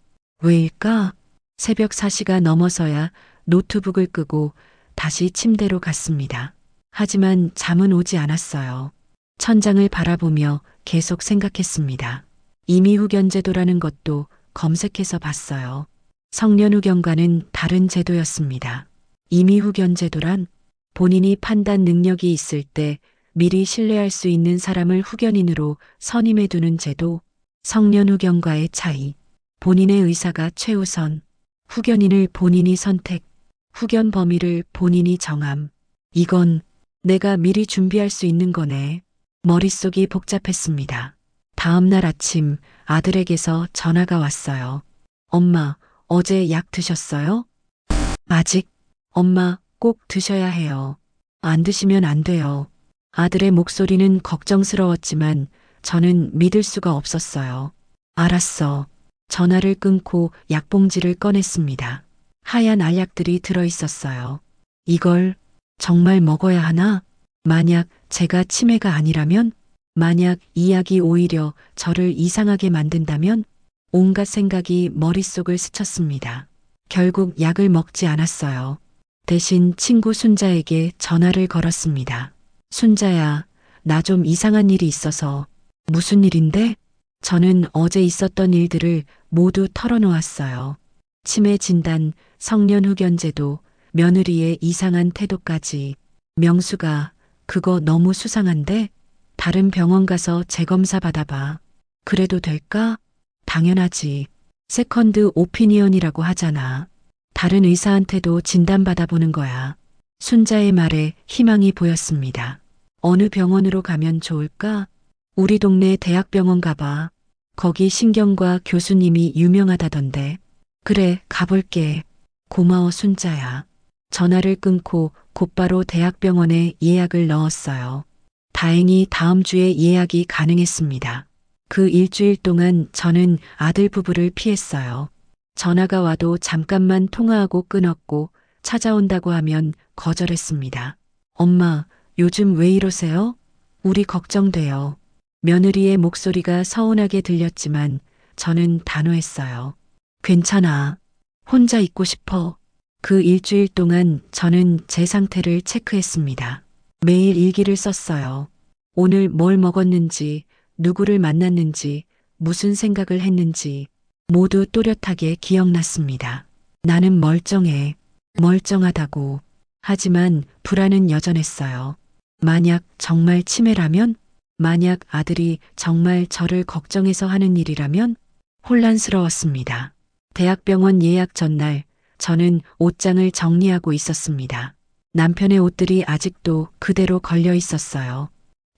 왜일까? 새벽 4시가 넘어서야 노트북을 끄고 다시 침대로 갔습니다. 하지만 잠은 오지 않았어요. 천장을 바라보며 계속 생각했습니다. 임의후견제도라는 것도 검색해서 봤어요. 성년후견과는 다른 제도였습니다. 임의후견제도란 본인이 판단 능력이 있을 때 미리 신뢰할 수 있는 사람을 후견인으로 선임해 두는 제도. 성년후견과의 차이. 본인의 의사가 최우선, 후견인을 본인이 선택, 후견 범위를 본인이 정함. 이건 내가 미리 준비할 수 있는 거네. 머릿속이 복잡했습니다. 다음 날 아침 아들에게서 전화가 왔어요. 엄마, 어제 약 드셨어요? 아직. 엄마, 꼭 드셔야 해요. 안 드시면 안 돼요. 아들의 목소리는 걱정스러웠지만 저는 믿을 수가 없었어요. 알았어. 전화를 끊고 약봉지를 꺼냈습니다. 하얀 알약들이 들어있었어요. 이걸 정말 먹어야 하나? 만약 제가 치매가 아니라면? 만약 이 약이 오히려 저를 이상하게 만든다면? 온갖 생각이 머릿속을 스쳤습니다. 결국 약을 먹지 않았어요. 대신 친구 순자에게 전화를 걸었습니다. 순자야, 나 좀 이상한 일이 있어서. 무슨 일인데? 저는 어제 있었던 일들을 모두 털어놓았어요. 치매 진단, 성년후견제도, 며느리의 이상한 태도까지. 명수가, 그거 너무 수상한데? 다른 병원 가서 재검사 받아봐. 그래도 될까? 당연하지. 세컨드 오피니언이라고 하잖아. 다른 의사한테도 진단받아보는 거야. 순자의 말에 희망이 보였습니다. 어느 병원으로 가면 좋을까? 우리 동네 대학병원 가봐. 거기 신경과 교수님이 유명하다던데. 그래, 가볼게. 고마워, 순자야. 전화를 끊고 곧바로 대학병원에 예약을 넣었어요. 다행히 다음 주에 예약이 가능했습니다. 그 일주일 동안 저는 아들 부부를 피했어요. 전화가 와도 잠깐만 통화하고 끊었고 찾아온다고 하면 거절했습니다. 엄마, 요즘 왜 이러세요? 우리 걱정돼요. 며느리의 목소리가 서운하게 들렸지만 저는 단호했어요. 괜찮아. 혼자 있고 싶어. 그 일주일 동안 저는 제 상태를 체크했습니다. 매일 일기를 썼어요. 오늘 뭘 먹었는지, 누구를 만났는지, 무슨 생각을 했는지 모두 또렷하게 기억났습니다. 나는 멀쩡해. 멀쩡하다고. 하지만 불안은 여전했어요. 만약 정말 치매라면? 만약 아들이 정말 저를 걱정해서 하는 일이라면? 혼란스러웠습니다. 대학병원 예약 전날 저는 옷장을 정리하고 있었습니다. 남편의 옷들이 아직도 그대로 걸려 있었어요.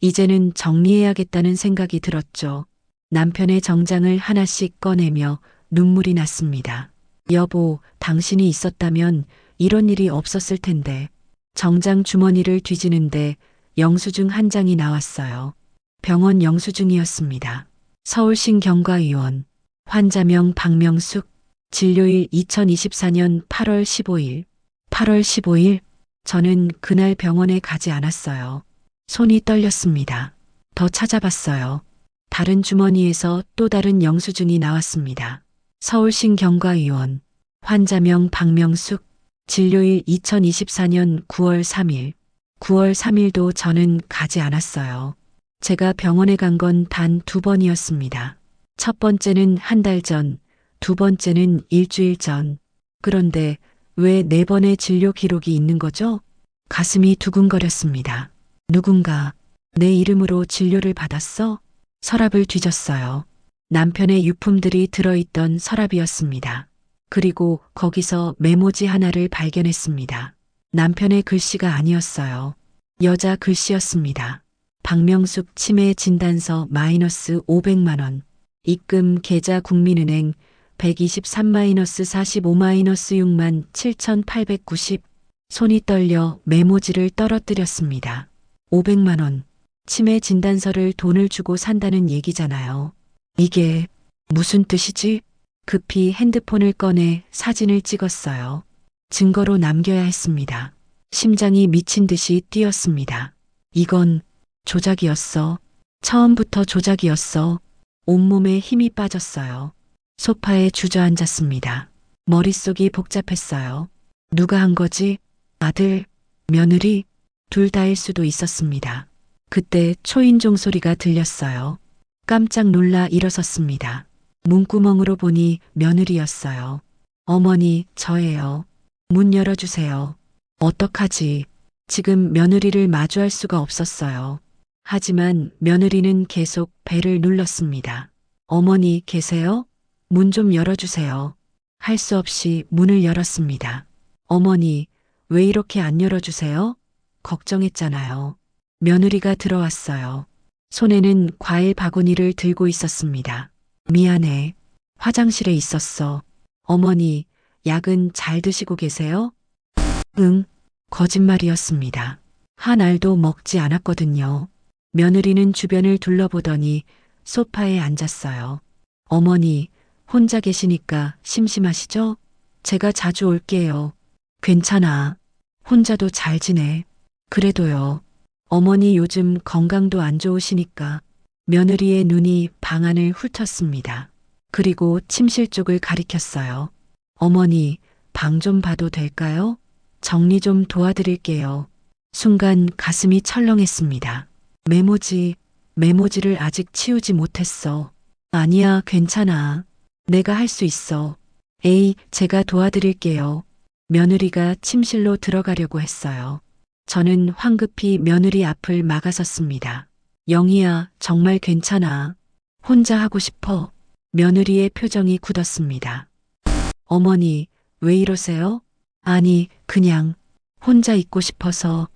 이제는 정리해야겠다는 생각이 들었죠. 남편의 정장을 하나씩 꺼내며 눈물이 났습니다. 여보, 당신이 있었다면 이런 일이 없었을 텐데. 정장 주머니를 뒤지는데 영수증 한 장이 나왔어요. 병원 영수증이었습니다. 서울신경과의원, 환자명 박명숙, 진료일 2024년 8월 15일. 8월 15일, 저는 그날 병원에 가지 않았어요. 손이 떨렸습니다. 더 찾아봤어요. 다른 주머니에서 또 다른 영수증이 나왔습니다. 서울신경과의원, 환자명 박명숙, 진료일 2024년 9월 3일. 9월 3일도 저는 가지 않았어요. 제가 병원에 간 건 단 2번이었습니다. 첫 번째는 한 달 전, 두 번째는 일주일 전. 그런데 왜 4번의 진료 기록이 있는 거죠? 가슴이 두근거렸습니다. 누군가 내 이름으로 진료를 받았어? 서랍을 뒤졌어요. 남편의 유품들이 들어있던 서랍이었습니다. 그리고 거기서 메모지 하나를 발견했습니다. 남편의 글씨가 아니었어요. 여자 글씨였습니다. 박명숙 치매 진단서 마이너스 500만 원. 입금 계좌 국민은행 123-45-6만 7,890. 손이 떨려 메모지를 떨어뜨렸습니다. 500만 원. 치매 진단서를 돈을 주고 산다는 얘기잖아요. 이게 무슨 뜻이지? 급히 핸드폰을 꺼내 사진을 찍었어요. 증거로 남겨야 했습니다. 심장이 미친 듯이 뛰었습니다. 이건 조작이었어. 처음부터 조작이었어. 온몸에 힘이 빠졌어요. 소파에 주저앉았습니다. 머릿속이 복잡했어요. 누가 한 거지? 아들, 며느리, 둘 다일 수도 있었습니다. 그때 초인종 소리가 들렸어요. 깜짝 놀라 일어섰습니다. 문구멍으로 보니 며느리였어요. 어머니, 저예요. 문 열어주세요. 어떡하지? 지금 며느리를 마주할 수가 없었어요. 하지만 며느리는 계속 벨을 눌렀습니다. 어머니 계세요? 문 좀 열어주세요. 할 수 없이 문을 열었습니다. 어머니, 왜 이렇게 안 열어주세요? 걱정했잖아요. 며느리가 들어왔어요. 손에는 과일 바구니를 들고 있었습니다. 미안해. 화장실에 있었어. 어머니, 약은 잘 드시고 계세요? 응, 거짓말이었습니다. 한 알도 먹지 않았거든요. 며느리는 주변을 둘러보더니 소파에 앉았어요. 어머니, 혼자 계시니까 심심하시죠? 제가 자주 올게요. 괜찮아. 혼자도 잘 지내. 그래도요. 어머니 요즘 건강도 안 좋으시니까. 며느리의 눈이 방 안을 훑었습니다. 그리고 침실 쪽을 가리켰어요. 어머니, 방 좀 봐도 될까요? 정리 좀 도와드릴게요. 순간 가슴이 철렁했습니다. 메모지를 아직 치우지 못했어. 아니야, 괜찮아. 내가 할 수 있어. 에이, 제가 도와드릴게요. 며느리가 침실로 들어가려고 했어요. 저는 황급히 며느리 앞을 막아섰습니다. 영희야, 정말 괜찮아. 혼자 하고 싶어. 며느리의 표정이 굳었습니다. 어머니, 왜 이러세요? 아니, 그냥 혼자 있고 싶어서.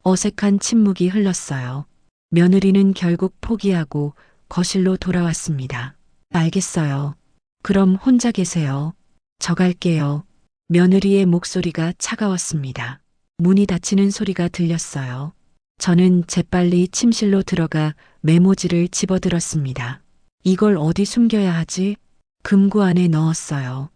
어색한 침묵이 흘렀어요. 며느리는 결국 포기하고 거실로 돌아왔습니다. 알겠어요. 그럼 혼자 계세요. 저 갈게요. 며느리의 목소리가 차가웠습니다. 문이 닫히는 소리가 들렸어요. 저는 재빨리 침실로 들어가 메모지를 집어들었습니다. 이걸 어디 숨겨야 하지? 금고 안에 넣었어요.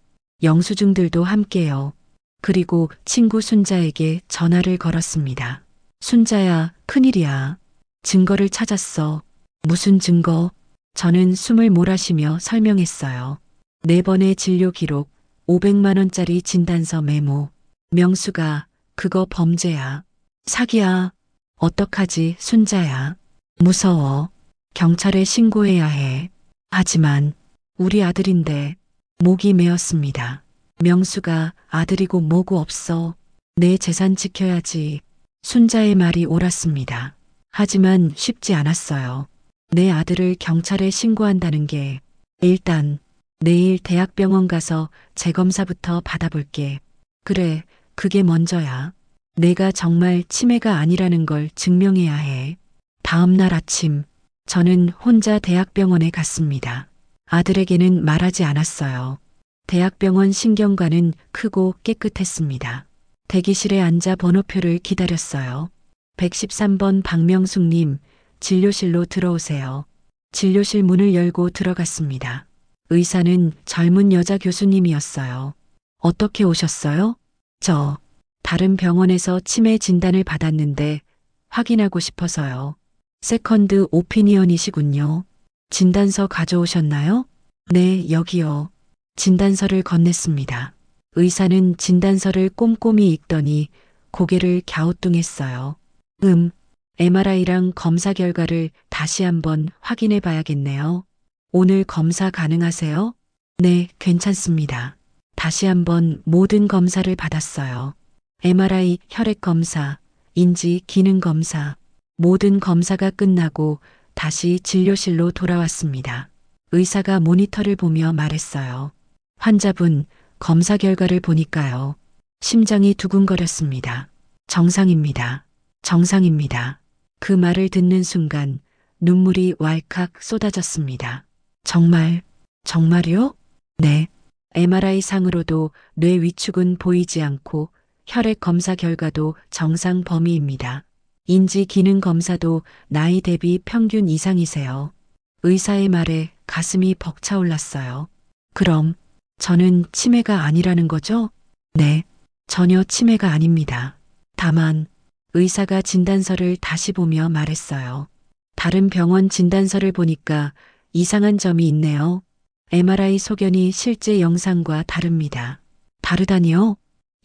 영수증들도 함께요. 그리고 친구 순자에게 전화를 걸었습니다. 순자야, 큰일이야. 증거를 찾았어. 무슨 증거? 저는 숨을 몰아쉬며 설명했어요. 4번의 진료 기록, 500만 원짜리 진단서 메모. 명수가 그거 범죄야. 사기야. 어떡하지, 순자야. 무서워. 경찰에 신고해야 해. 하지만 우리 아들인데. 목이 메었습니다. 명수가 아들이고 뭐고 없어. 내 재산 지켜야지. 순자의 말이 옳았습니다. 하지만 쉽지 않았어요. 내 아들을 경찰에 신고한다는 게 일단 내일 대학병원 가서 재검사부터 받아볼게. 그래, 그게 먼저야. 내가 정말 치매가 아니라는 걸 증명해야 해. 다음 날 아침, 저는 혼자 대학병원에 갔습니다. 아들에게는 말하지 않았어요. 대학병원 신경과는 크고 깨끗했습니다. 대기실에 앉아 번호표를 기다렸어요. 113번 박명숙님, 진료실로 들어오세요. 진료실 문을 열고 들어갔습니다. 의사는 젊은 여자 교수님이었어요. 어떻게 오셨어요? 저 다른 병원에서 치매 진단을 받았는데 확인하고 싶어서요. 세컨드 오피니언이시군요. 진단서 가져오셨나요? 네, 여기요. 진단서를 건넸습니다. 의사는 진단서를 꼼꼼히 읽더니 고개를 갸우뚱했어요. MRI랑 검사 결과를 다시 한번 확인해 봐야겠네요. 오늘 검사 가능하세요? 네, 괜찮습니다. 다시 한번 모든 검사를 받았어요. MRI, 혈액 검사, 인지 기능 검사, 모든 검사가 끝나고 다시 진료실로 돌아왔습니다. 의사가 모니터를 보며 말했어요. 환자분, 검사 결과를 보니까요. 심장이 두근거렸습니다. 정상입니다. 정상입니다. 그 말을 듣는 순간 눈물이 왈칵 쏟아졌습니다. 정말요? 네. MRI 상으로도 뇌 위축은 보이지 않고 혈액 검사 결과도 정상 범위입니다. 인지 기능 검사도 나이 대비 평균 이상이세요. 의사의 말에 가슴이 벅차올랐어요. 그럼 저는 치매가 아니라는 거죠? 네, 전혀 치매가 아닙니다. 다만 의사가 진단서를 다시 보며 말했어요. 다른 병원 진단서를 보니까 이상한 점이 있네요. MRI 소견이 실제 영상과 다릅니다. 다르다니요?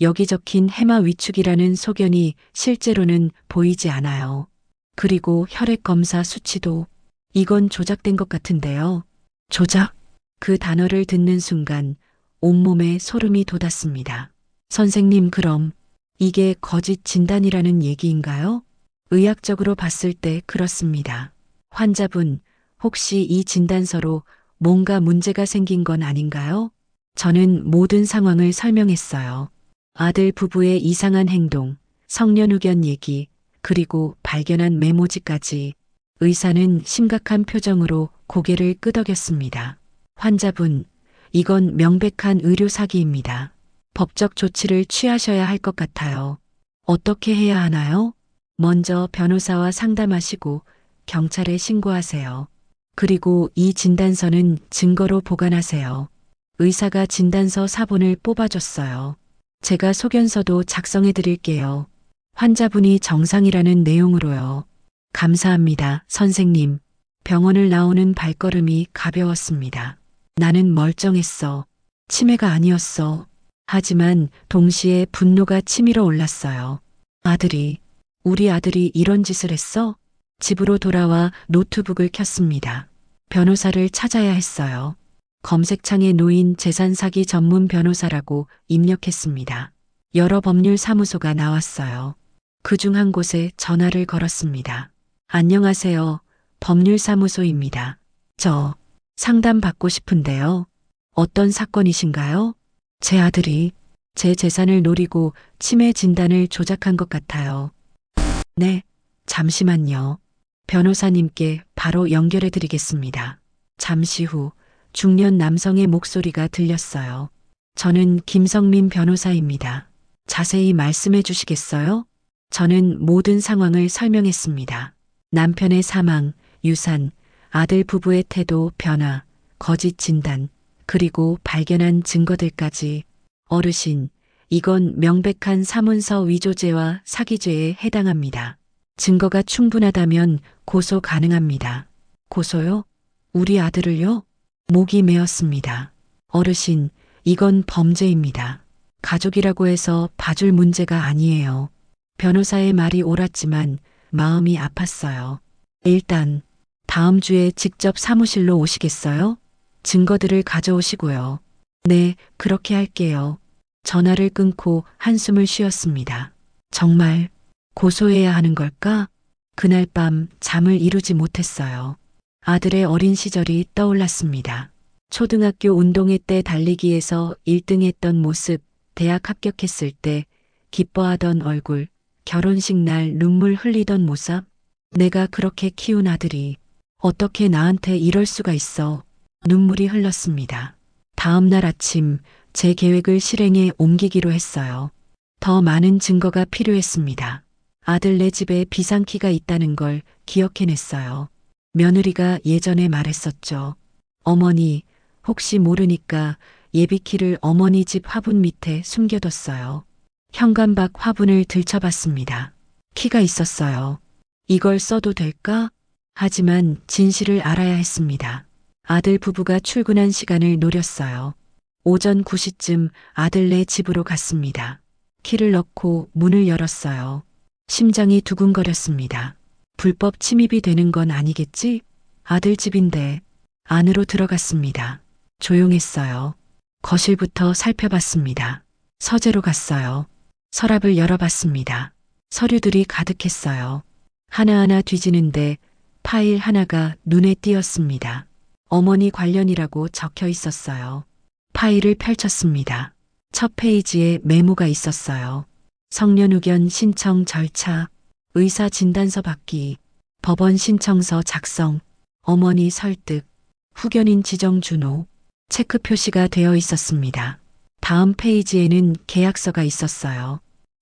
여기 적힌 해마 위축이라는 소견이 실제로는 보이지 않아요. 그리고 혈액 검사 수치도 이건 조작된 것 같은데요. 조작? 그 단어를 듣는 순간 온몸에 소름이 돋았습니다. 선생님, 그럼 이게 거짓 진단이라는 얘기인가요? 의학적으로 봤을 때 그렇습니다. 환자분, 혹시 이 진단서로 뭔가 문제가 생긴 건 아닌가요? 저는 모든 상황을 설명했어요. 아들 부부의 이상한 행동, 성년 후견 얘기, 그리고 발견한 메모지까지. 의사는 심각한 표정으로 고개를 끄덕였습니다. 환자분, 이건 명백한 의료 사기입니다. 법적 조치를 취하셔야 할 것 같아요. 어떻게 해야 하나요? 먼저 변호사와 상담하시고 경찰에 신고하세요. 그리고 이 진단서는 증거로 보관하세요. 의사가 진단서 사본을 뽑아줬어요. 제가 소견서도 작성해 드릴게요. 환자분이 정상이라는 내용으로요. 감사합니다, 선생님. 병원을 나오는 발걸음이 가벼웠습니다. 나는 멀쩡했어. 치매가 아니었어. 하지만 동시에 분노가 치밀어 올랐어요. 우리 아들이 이런 짓을 했어? 집으로 돌아와 노트북을 켰습니다. 변호사를 찾아야 했어요. 검색창에 놓인 재산 사기 전문 변호사라고 입력했습니다. 여러 법률 사무소가 나왔어요. 그중 한 곳에 전화를 걸었습니다. 안녕하세요. 법률사무소입니다. 저 상담 받고 싶은데요. 어떤 사건이신가요? 제 아들이 제 재산을 노리고 치매 진단을 조작한 것 같아요. 네, 잠시만요. 변호사님께 바로 연결해 드리겠습니다. 잠시 후 중년 남성의 목소리가 들렸어요. 저는 김성민 변호사입니다. 자세히 말씀해 주시겠어요? 저는 모든 상황을 설명했습니다. 남편의 사망, 유산, 아들 부부의 태도 변화, 거짓 진단, 그리고 발견한 증거들까지. 어르신, 이건 명백한 사문서 위조죄와 사기죄에 해당합니다. 증거가 충분하다면 고소 가능합니다. 고소요? 우리 아들을요? 목이 메었습니다. 어르신, 이건 범죄입니다. 가족이라고 해서 봐줄 문제가 아니에요. 변호사의 말이 옳았지만 마음이 아팠어요. 일단 다음 주에 직접 사무실로 오시겠어요? 증거들을 가져오시고요. 네, 그렇게 할게요. 전화를 끊고 한숨을 쉬었습니다. 정말 고소해야 하는 걸까? 그날 밤 잠을 이루지 못했어요. 아들의 어린 시절이 떠올랐습니다. 초등학교 운동회 때 달리기에서 1등했던 모습, 대학 합격했을 때 기뻐하던 얼굴, 결혼식 날 눈물 흘리던 모습. 내가 그렇게 키운 아들이 어떻게 나한테 이럴 수가 있어. 눈물이 흘렀습니다. 다음 날 아침 제 계획을 실행에 옮기기로 했어요. 더 많은 증거가 필요했습니다. 아들네 집에 비상키가 있다는 걸 기억해냈어요. 며느리가 예전에 말했었죠. 어머니, 혹시 모르니까 예비키를 어머니 집 화분 밑에 숨겨뒀어요. 현관 밖 화분을 들춰봤습니다. 키가 있었어요. 이걸 써도 될까? 하지만 진실을 알아야 했습니다. 아들 부부가 출근한 시간을 노렸어요. 오전 9시쯤 아들네 집으로 갔습니다. 키를 넣고 문을 열었어요. 심장이 두근거렸습니다. 불법 침입이 되는 건 아니겠지? 아들 집인데. 안으로 들어갔습니다. 조용했어요. 거실부터 살펴봤습니다. 서재로 갔어요. 서랍을 열어봤습니다. 서류들이 가득했어요. 하나하나 뒤지는데 파일 하나가 눈에 띄었습니다. 어머니 관련이라고 적혀 있었어요. 파일을 펼쳤습니다. 첫 페이지에 메모가 있었어요. 성년 의견 신청 절차, 의사 진단서 받기, 법원 신청서 작성, 어머니 설득, 후견인 지정 준호, 체크 표시가 되어 있었습니다. 다음 페이지에는 계약서가 있었어요.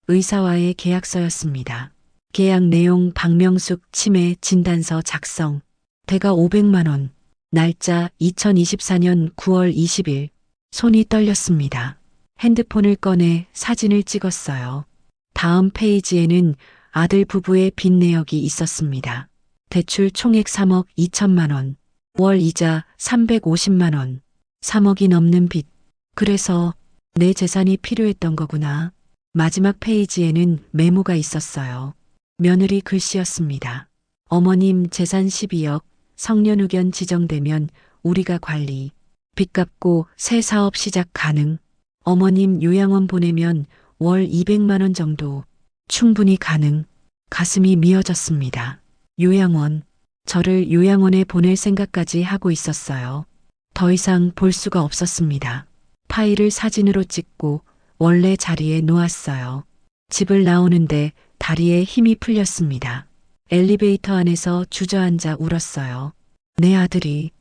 의사와의 계약서였습니다. 계약 내용 박명숙 치매 진단서 작성, 대가 500만 원, 날짜 2024년 9월 20일. 손이 떨렸습니다. 핸드폰을 꺼내 사진을 찍었어요. 다음 페이지에는 아들 부부의 빚 내역이 있었습니다. 대출 총액 3억 2천만 원, 월 이자 350만 원, 3억이 넘는 빚. 그래서 내 재산이 필요했던 거구나. 마지막 페이지에는 메모가 있었어요. 며느리 글씨였습니다. 어머님 재산 12억, 성년 의견 지정되면 우리가 관리, 빚 갚고 새 사업 시작 가능. 어머님 요양원 보내면 월 200만 원 정도 충분히 가능. 가슴이 미어졌습니다. 요양원, 저를 요양원에 보낼 생각까지 하고 있었어요. 더 이상 볼 수가 없었습니다. 파일을 사진으로 찍고 원래 자리에 놓았어요. 집을 나오는데 다리에 힘이 풀렸습니다. 엘리베이터 안에서 주저앉아 울었어요. 내 아들이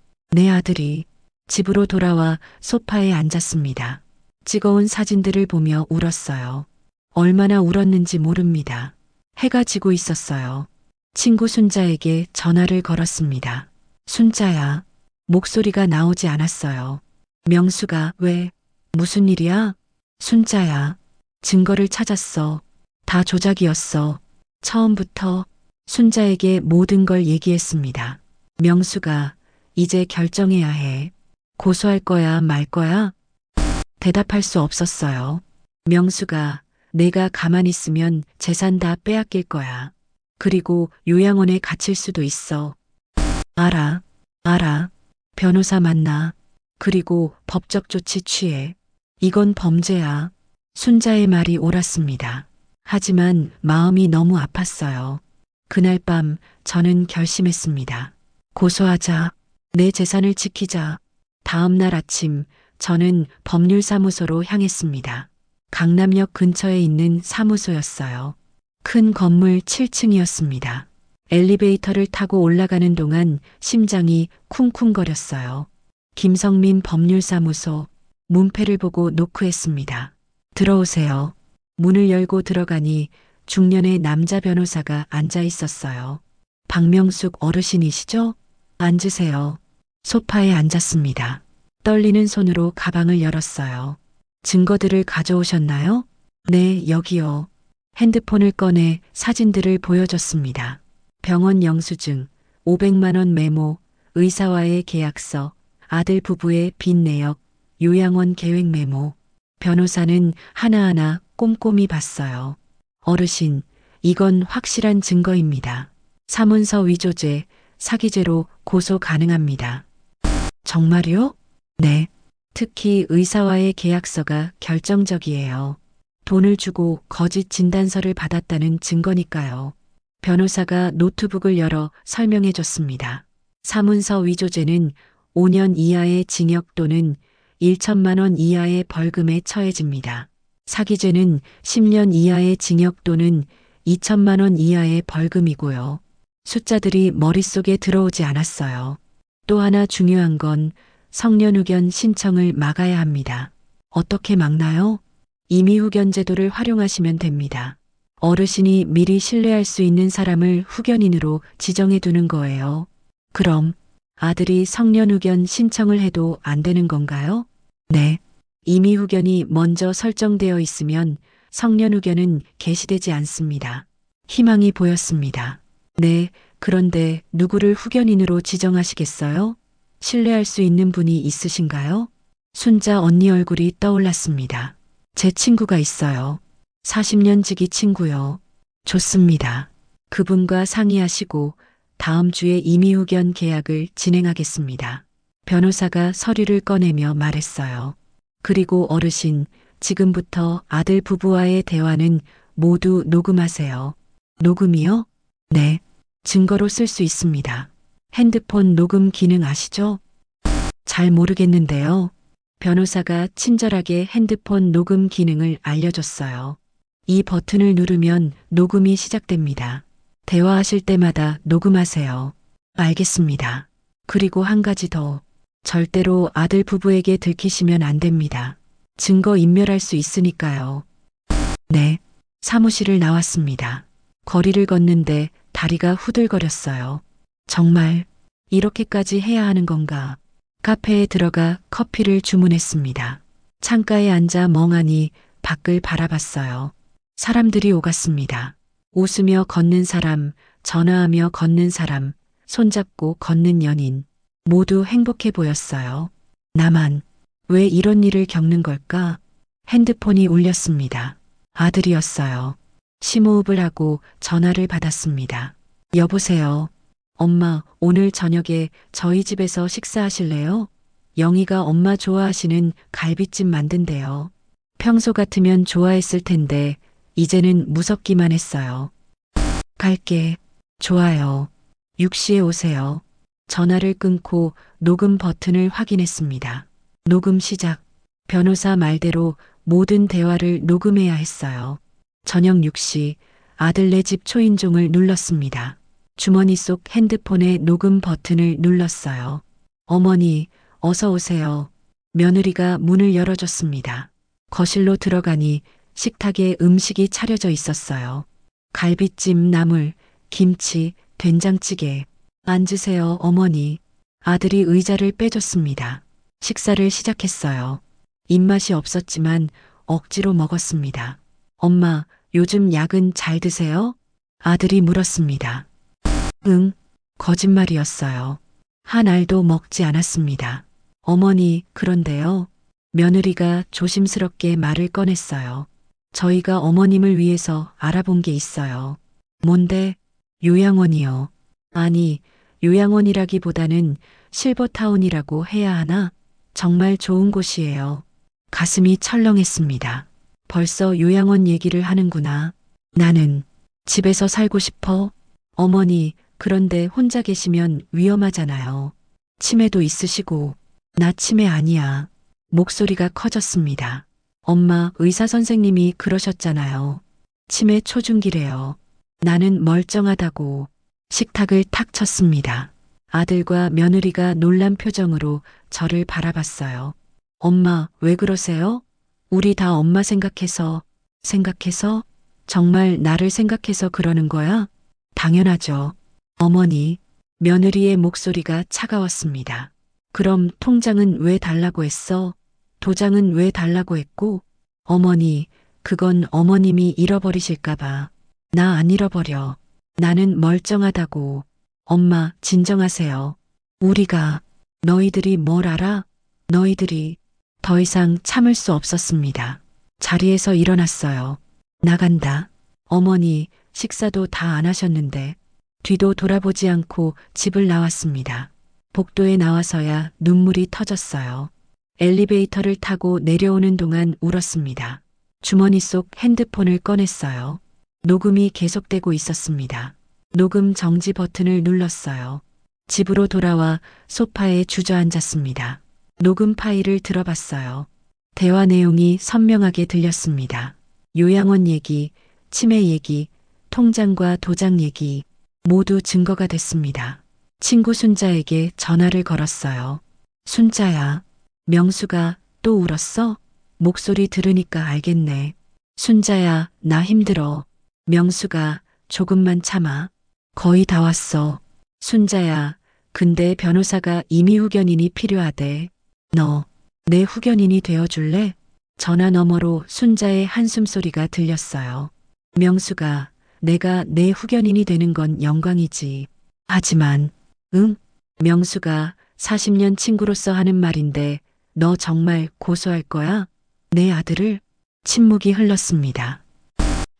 집으로 돌아와 소파에 앉았습니다. 찍어온 사진들을 보며 울었어요. 얼마나 울었는지 모릅니다. 해가 지고 있었어요. 친구 순자에게 전화를 걸었습니다. 순자야. 목소리가 나오지 않았어요. 명수가 왜? 무슨 일이야? 순자야. 증거를 찾았어. 다 조작이었어. 처음부터. 순자에게 모든 걸 얘기했습니다. 명수가 이제 결정해야 해. 고소할 거야 말 거야? 대답할 수 없었어요. 명수가 내가 가만히 있으면 재산 다 빼앗길 거야. 그리고 요양원에 갇힐 수도 있어. 알아. 변호사 만나. 그리고 법적 조치 취해. 이건 범죄야. 순자의 말이 옳았습니다. 하지만 마음이 너무 아팠어요. 그날 밤 저는 결심했습니다. 고소하자. 내 재산을 지키자. 다음 날 아침 저는 법률사무소로 향했습니다. 강남역 근처에 있는 사무소였어요. 큰 건물 7층이었습니다. 엘리베이터를 타고 올라가는 동안 심장이 쿵쿵거렸어요. 김성민 법률사무소 문패를 보고 노크했습니다. 들어오세요. 문을 열고 들어가니 중년의 남자 변호사가 앉아 있었어요. 박명숙 어르신이시죠? 앉으세요. 소파에 앉았습니다. 떨리는 손으로 가방을 열었어요. 증거들을 가져오셨나요? 네, 여기요. 핸드폰을 꺼내 사진들을 보여줬습니다. 병원 영수증, 500만 원 메모, 의사와의 계약서, 아들 부부의 빚 내역, 요양원 계획 메모. 변호사는 하나하나 꼼꼼히 봤어요. 어르신, 이건 확실한 증거입니다. 사문서 위조죄, 사기죄로 고소 가능합니다. 정말요? 네. 특히 의사와의 계약서가 결정적이에요. 돈을 주고 거짓 진단서를 받았다는 증거니까요. 변호사가 노트북을 열어 설명해 줬습니다. 사문서 위조죄는 5년 이하의 징역 또는 1천만 원 이하의 벌금에 처해집니다. 사기죄는 10년 이하의 징역 또는 2천만 원 이하의 벌금이고요. 숫자들이 머릿속에 들어오지 않았어요. 또 하나 중요한 건 성년 후견 신청을 막아야 합니다. 어떻게 막나요? 임의후견 제도를 활용하시면 됩니다. 어르신이 미리 신뢰할 수 있는 사람을 후견인으로 지정해 두는 거예요. 그럼 아들이 성년 후견 신청을 해도 안 되는 건가요? 네. 임의후견이 먼저 설정되어 있으면 성년 후견은 개시되지 않습니다. 희망이 보였습니다. 네, 그런데 누구를 후견인으로 지정하시겠어요? 신뢰할 수 있는 분이 있으신가요? 순자 언니 얼굴이 떠올랐습니다. 제 친구가 있어요. 40년 지기 친구요. 좋습니다. 그분과 상의하시고 다음 주에 임의후견 계약을 진행하겠습니다. 변호사가 서류를 꺼내며 말했어요. 그리고 어르신, 지금부터 아들 부부와의 대화는 모두 녹음하세요. 녹음이요? 네. 증거로 쓸 수 있습니다. 핸드폰 녹음 기능 아시죠? 잘 모르겠는데요. 변호사가 친절하게 핸드폰 녹음 기능을 알려줬어요. 이 버튼을 누르면 녹음이 시작됩니다. 대화하실 때마다 녹음하세요. 알겠습니다. 그리고 한 가지 더. 절대로 아들 부부에게 들키시면 안 됩니다. 증거 인멸할 수 있으니까요. 네. 사무실을 나왔습니다. 거리를 걷는데 다리가 후들거렸어요. 정말 이렇게까지 해야 하는 건가? 카페에 들어가 커피를 주문했습니다. 창가에 앉아 멍하니 밖을 바라봤어요. 사람들이 오갔습니다. 웃으며 걷는 사람, 전화하며 걷는 사람, 손잡고 걷는 연인. 모두 행복해 보였어요. 나만 왜 이런 일을 겪는 걸까? 핸드폰이 울렸습니다. 아들이었어요. 심호흡을 하고 전화를 받았습니다. 여보세요. 엄마, 오늘 저녁에 저희 집에서 식사하실래요? 영희가 엄마 좋아하시는 갈비찜 만든대요. 평소 같으면 좋아했을 텐데 이제는 무섭기만 했어요. 갈게. 좋아요. 6시에 오세요. 전화를 끊고 녹음 버튼을 확인했습니다. 녹음 시작. 변호사 말대로 모든 대화를 녹음해야 했어요. 저녁 6시 아들네 집 초인종을 눌렀습니다. 주머니 속 핸드폰에 녹음 버튼을 눌렀어요. 어머니, 어서 오세요. 며느리가 문을 열어줬습니다. 거실로 들어가니 식탁에 음식이 차려져 있었어요. 갈비찜, 나물, 김치, 된장찌개. 앉으세요, 어머니. 아들이 의자를 빼줬습니다. 식사를 시작했어요. 입맛이 없었지만 억지로 먹었습니다. 엄마, 요즘 약은 잘 드세요? 아들이 물었습니다. 응, 거짓말이었어요. 한 알도 먹지 않았습니다. 어머니, 그런데요. 며느리가 조심스럽게 말을 꺼냈어요. 저희가 어머님을 위해서 알아본 게 있어요. 뭔데? 요양원이요. 아니, 요양원이라기보다는 실버타운이라고 해야 하나? 정말 좋은 곳이에요. 가슴이 철렁했습니다. 벌써 요양원 얘기를 하는구나. 나는 집에서 살고 싶어. 어머니, 그런데 혼자 계시면 위험하잖아요. 치매도 있으시고. 나 치매 아니야. 목소리가 커졌습니다. 엄마, 의사 선생님이 그러셨잖아요. 치매 초중기래요. 나는 멀쩡하다고 식탁을 탁 쳤습니다. 아들과 며느리가 놀란 표정으로 저를 바라봤어요. 엄마, 왜 그러세요? 우리 다 엄마 생각해서? 정말 나를 생각해서 그러는 거야? 당연하죠. 어머니, 며느리의 목소리가 차가웠습니다. 그럼 통장은 왜 달라고 했어? 도장은 왜 달라고 했고? 어머니, 그건 어머님이 잃어버리실까봐. 나 안 잃어버려. 나는 멀쩡하다고. 엄마, 진정하세요. 너희들이 뭘 알아? 너희들이 더 이상 참을 수 없었습니다. 자리에서 일어났어요. 나간다. 어머니, 식사도 다 안 하셨는데. 뒤도 돌아보지 않고 집을 나왔습니다. 복도에 나와서야 눈물이 터졌어요. 엘리베이터를 타고 내려오는 동안 울었습니다. 주머니 속 핸드폰을 꺼냈어요. 녹음이 계속되고 있었습니다. 녹음 정지 버튼을 눌렀어요. 집으로 돌아와 소파에 주저앉았습니다. 녹음 파일을 들어봤어요. 대화 내용이 선명하게 들렸습니다. 요양원 얘기, 치매 얘기, 통장과 도장 얘기, 모두 증거가 됐습니다. 친구 순자에게 전화를 걸었어요. 순자야, 명수가 또 울었어? 목소리 들으니까 알겠네. 순자야, 나 힘들어. 명수가 조금만 참아. 거의 다 왔어. 순자야, 근데 변호사가 임의 후견인이 필요하대. 너, 내 후견인이 되어줄래? 전화 너머로 순자의 한숨 소리가 들렸어요. 명수가, 내가 내 후견인이 되는 건 영광이지. 하지만, 응? 명수가 40년 친구로서 하는 말인데, 너 정말 고소할 거야? 내 아들을? 침묵이 흘렀습니다.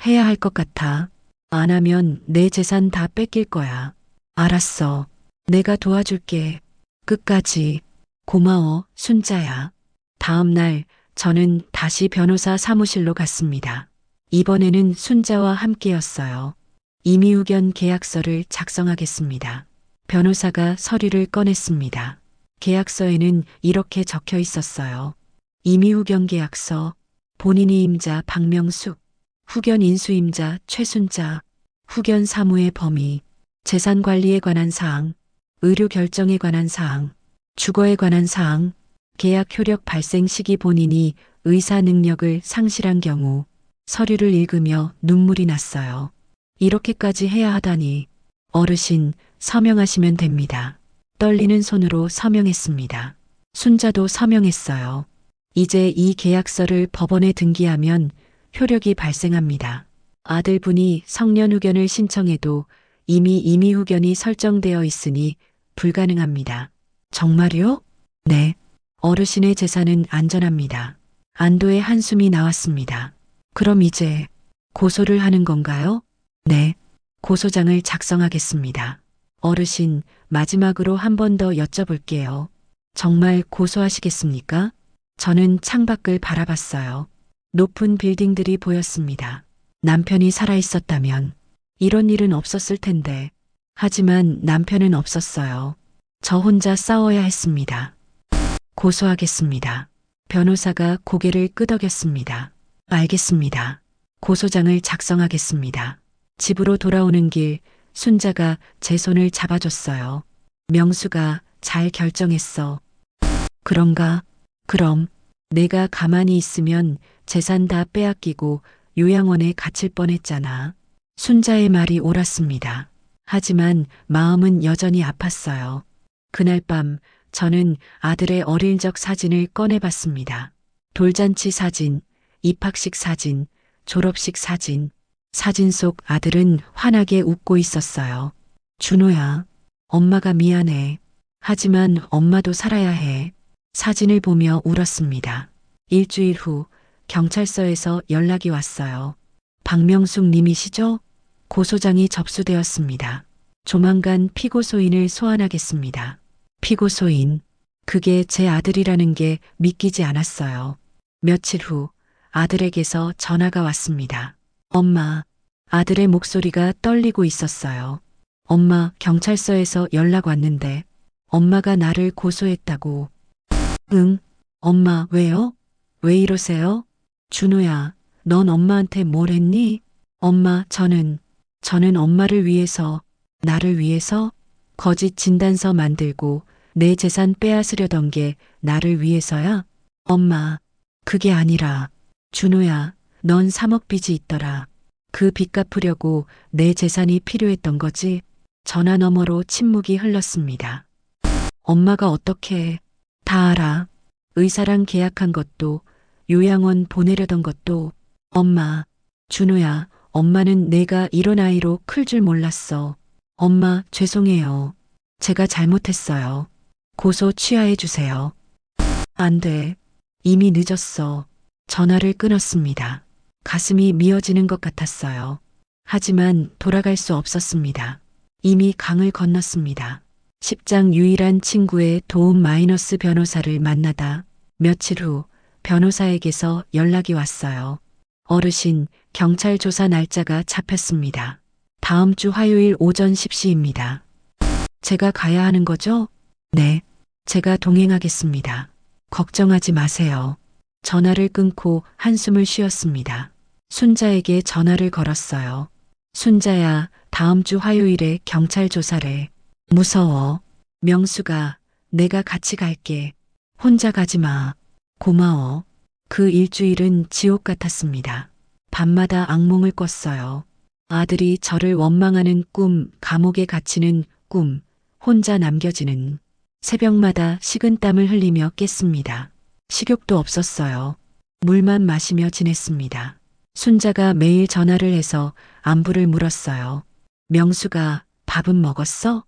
해야 할 것 같아. 안 하면 내 재산 다 뺏길 거야. 알았어. 내가 도와줄게. 끝까지. 고마워, 순자야. 다음 날 저는 다시 변호사 사무실로 갔습니다. 이번에는 순자와 함께였어요. 임의후견 계약서를 작성하겠습니다. 변호사가 서류를 꺼냈습니다. 계약서에는 이렇게 적혀 있었어요. 임의후견 계약서, 본인이 임자 박명숙, 후견 인수임자 최순자, 후견 사무의 범위, 재산 관리에 관한 사항, 의료 결정에 관한 사항, 주거에 관한 사항, 계약 효력 발생 시기 본인이 의사 능력을 상실한 경우. 서류를 읽으며 눈물이 났어요. 이렇게까지 해야 하다니. 어르신, 서명하시면 됩니다. 떨리는 손으로 서명했습니다. 순자도 서명했어요. 이제 이 계약서를 법원에 등기하면 효력이 발생합니다. 아들분이 성년후견을 신청해도 이미 임의후견이 설정되어 있으니 불가능합니다. 정말요? 네. 어르신의 재산은 안전합니다. 안도의 한숨이 나왔습니다. 그럼 이제 고소를 하는 건가요? 네. 고소장을 작성하겠습니다. 어르신, 마지막으로 한 번 더 여쭤볼게요. 정말 고소하시겠습니까? 저는 창밖을 바라봤어요. 높은 빌딩들이 보였습니다. 남편이 살아있었다면 이런 일은 없었을 텐데. 하지만 남편은 없었어요. 저 혼자 싸워야 했습니다. 고소하겠습니다. 변호사가 고개를 끄덕였습니다. 알겠습니다. 고소장을 작성하겠습니다. 집으로 돌아오는 길 순자가 제 손을 잡아줬어요. 명수가 잘 결정했어. 그런가? 그럼 내가 가만히 있으면 재산 다 빼앗기고 요양원에 갇힐 뻔했잖아. 순자의 말이 옳았습니다. 하지만 마음은 여전히 아팠어요. 그날 밤 저는 아들의 어릴 적 사진을 꺼내봤습니다. 돌잔치 사진, 입학식 사진, 졸업식 사진. 사진 속 아들은 환하게 웃고 있었어요. 준호야, 엄마가 미안해. 하지만 엄마도 살아야 해. 사진을 보며 울었습니다. 일주일 후 경찰서에서 연락이 왔어요. 박명숙 님이시죠? 고소장이 접수되었습니다. 조만간 피고소인을 소환하겠습니다. 피고소인, 그게 제 아들이라는 게 믿기지 않았어요. 며칠 후 아들에게서 전화가 왔습니다. 엄마, 아들의 목소리가 떨리고 있었어요. 엄마, 경찰서에서 연락 왔는데 엄마가 나를 고소했다고. 응, 엄마, 왜요? 왜 이러세요? 준호야, 넌 엄마한테 뭘 했니? 엄마, 저는 엄마를 위해서, 나를 위해서 거짓 진단서 만들고 내 재산 빼앗으려던 게 나를 위해서야? 엄마, 그게 아니라, 준호야, 넌 3억 빚이 있더라. 그 빚 갚으려고 내 재산이 필요했던 거지? 전화 너머로 침묵이 흘렀습니다. 엄마가 어떻게 다 알아. 의사랑 계약한 것도, 요양원 보내려던 것도. 엄마, 준호야, 엄마는 내가 이런 아이로 클 줄 몰랐어. 엄마, 죄송해요. 제가 잘못했어요. 고소 취하해 주세요. 안 돼. 이미 늦었어. 전화를 끊었습니다. 가슴이 미어지는 것 같았어요. 하지만 돌아갈 수 없었습니다. 이미 강을 건넜습니다. 십장 유일한 친구의 도움 마이너스 변호사를 만나다 며칠 후 변호사에게서 연락이 왔어요. 어르신, 경찰 조사 날짜가 잡혔습니다. 다음 주 화요일 오전 10시입니다. 제가 가야 하는 거죠? 네, 제가 동행하겠습니다. 걱정하지 마세요. 전화를 끊고 한숨을 쉬었습니다. 순자에게 전화를 걸었어요. 순자야, 다음 주 화요일에 경찰 조사래. 무서워. 명수가, 내가 같이 갈게. 혼자 가지 마. 고마워. 그 일주일은 지옥 같았습니다. 밤마다 악몽을 꿨어요. 아들이 저를 원망하는 꿈, 감옥에 갇히는 꿈, 혼자 남겨지는. 새벽마다 식은땀을 흘리며 깼습니다. 식욕도 없었어요. 물만 마시며 지냈습니다. 순자가 매일 전화를 해서 안부를 물었어요. 명수가, 밥은 먹었어?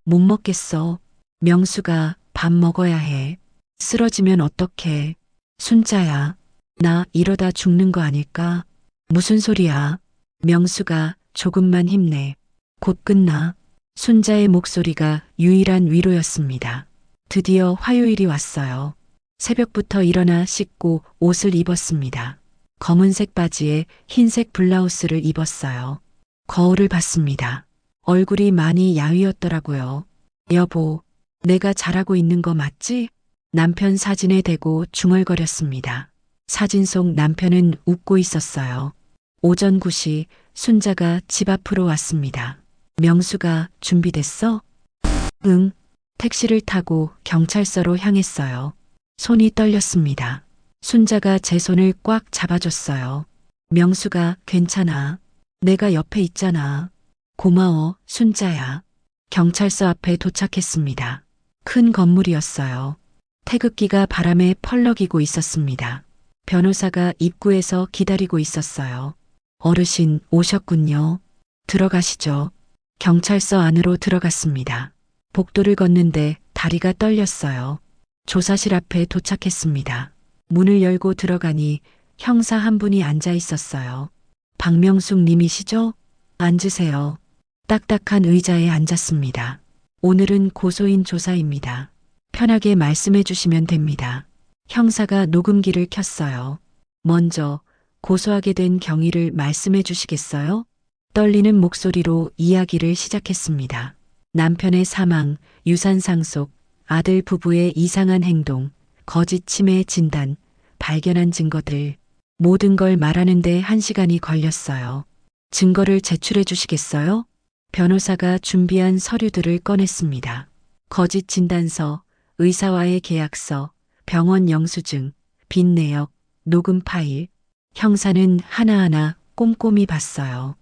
못 먹겠어. 명수가, 밥 먹어야 해. 쓰러지면 어떡해. 순자야, 나 이러다 죽는 거 아닐까? 무슨 소리야. 명수가, 조금만 힘내. 곧 끝나. 순자의 목소리가 유일한 위로였습니다. 드디어 화요일이 왔어요. 새벽부터 일어나 씻고 옷을 입었습니다. 검은색 바지에 흰색 블라우스를 입었어요. 거울을 봤습니다. 얼굴이 많이 야위었더라고요. 여보, 내가 잘하고 있는 거 맞지? 남편 사진에 대고 중얼거렸습니다. 사진 속 남편은 웃고 있었어요. 오전 9시 순자가 집 앞으로 왔습니다. 명수가 준비됐어? 응. 택시를 타고 경찰서로 향했어요. 손이 떨렸습니다. 순자가 제 손을 꽉 잡아줬어요. 명수가, 괜찮아. 내가 옆에 있잖아. 고마워, 순자야. 경찰서 앞에 도착했습니다. 큰 건물이었어요. 태극기가 바람에 펄럭이고 있었습니다. 변호사가 입구에서 기다리고 있었어요. 어르신 오셨군요. 들어가시죠. 경찰서 안으로 들어갔습니다. 복도를 걷는데 다리가 떨렸어요. 조사실 앞에 도착했습니다. 문을 열고 들어가니 형사 한 분이 앉아 있었어요. 박명숙 님이시죠? 앉으세요. 딱딱한 의자에 앉았습니다. 오늘은 고소인 조사입니다. 편하게 말씀해 주시면 됩니다. 형사가 녹음기를 켰어요. 먼저 고소하게 된 경위를 말씀해 주시겠어요? 떨리는 목소리로 이야기를 시작했습니다. 남편의 사망, 유산 상속, 아들 부부의 이상한 행동, 거짓 치매 진단, 발견한 증거들, 모든 걸 말하는데 1시간이 걸렸어요. 증거를 제출해 주시겠어요? 변호사가 준비한 서류들을 꺼냈습니다. 거짓 진단서, 의사와의 계약서, 병원 영수증, 빚 내역, 녹음 파일. 형사는 하나하나 꼼꼼히 봤어요.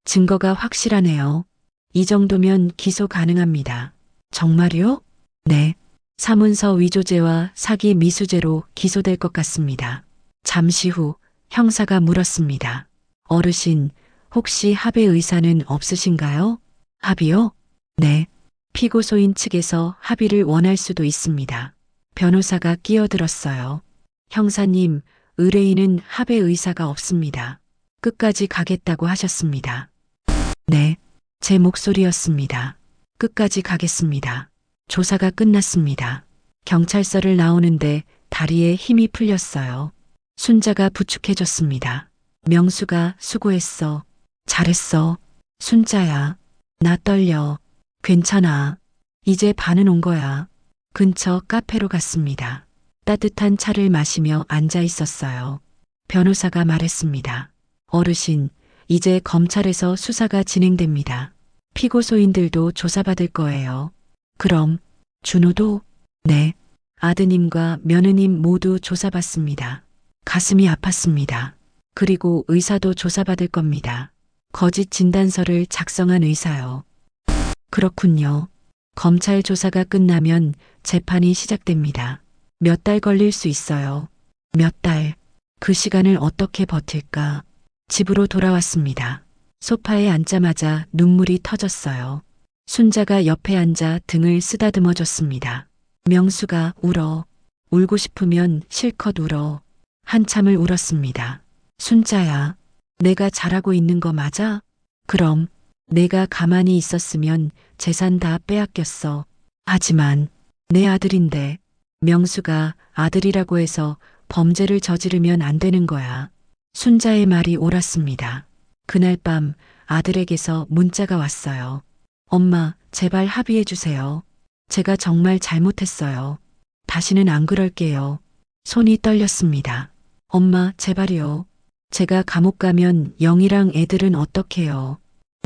증거가 확실하네요. 이 정도면 기소 가능합니다. 정말요? 네. 사문서 위조죄와 사기 미수죄로 기소될 것 같습니다. 잠시 후 형사가 물었습니다. 어르신, 혹시 합의 의사는 없으신가요? 합의요? 네. 피고소인 측에서 합의를 원할 수도 있습니다. 변호사가 끼어들었어요. 형사님, 의뢰인은 합의 의사가 없습니다. 끝까지 가겠다고 하셨습니다. 네, 제 목소리였습니다. 끝까지 가겠습니다. 조사가 끝났습니다. 경찰서를 나오는데 다리에 힘이 풀렸어요. 순자가 부축해줬습니다. 명수가 수고했어. 잘했어. 순자야, 나 떨려. 괜찮아. 이제 반은 온 거야. 근처 카페로 갔습니다. 따뜻한 차를 마시며 앉아 있었어요. 변호사가 말했습니다. 어르신, 이제 검찰에서 수사가 진행됩니다. 피고소인들도 조사받을 거예요. 그럼 준호도? 네. 아드님과 며느님 모두 조사받습니다. 가슴이 아팠습니다. 그리고 의사도 조사받을 겁니다. 거짓 진단서를 작성한 의사요. 그렇군요. 검찰 조사가 끝나면 재판이 시작됩니다. 몇 달 걸릴 수 있어요. 몇 달. 그 시간을 어떻게 버틸까? 집으로 돌아왔습니다. 소파에 앉자마자 눈물이 터졌어요. 순자가 옆에 앉아 등을 쓰다듬어 줬습니다. 명수가 울어. 울고 싶으면 실컷 울어. 한참을 울었습니다. 순자야, 내가 잘하고 있는 거 맞아? 그럼 내가 가만히 있었으면 재산 다 빼앗겼어. 하지만 내 아들인데. 명수가 아들이라고 해서 범죄를 저지르면 안 되는 거야. 순자의 말이 옳았습니다. 그날 밤 아들에게서 문자가 왔어요. 엄마, 제발 합의해 주세요. 제가 정말 잘못했어요. 다시는 안 그럴게요. 손이 떨렸습니다. 엄마, 제발요. 제가 감옥 가면 영희랑 애들은 어떡해요?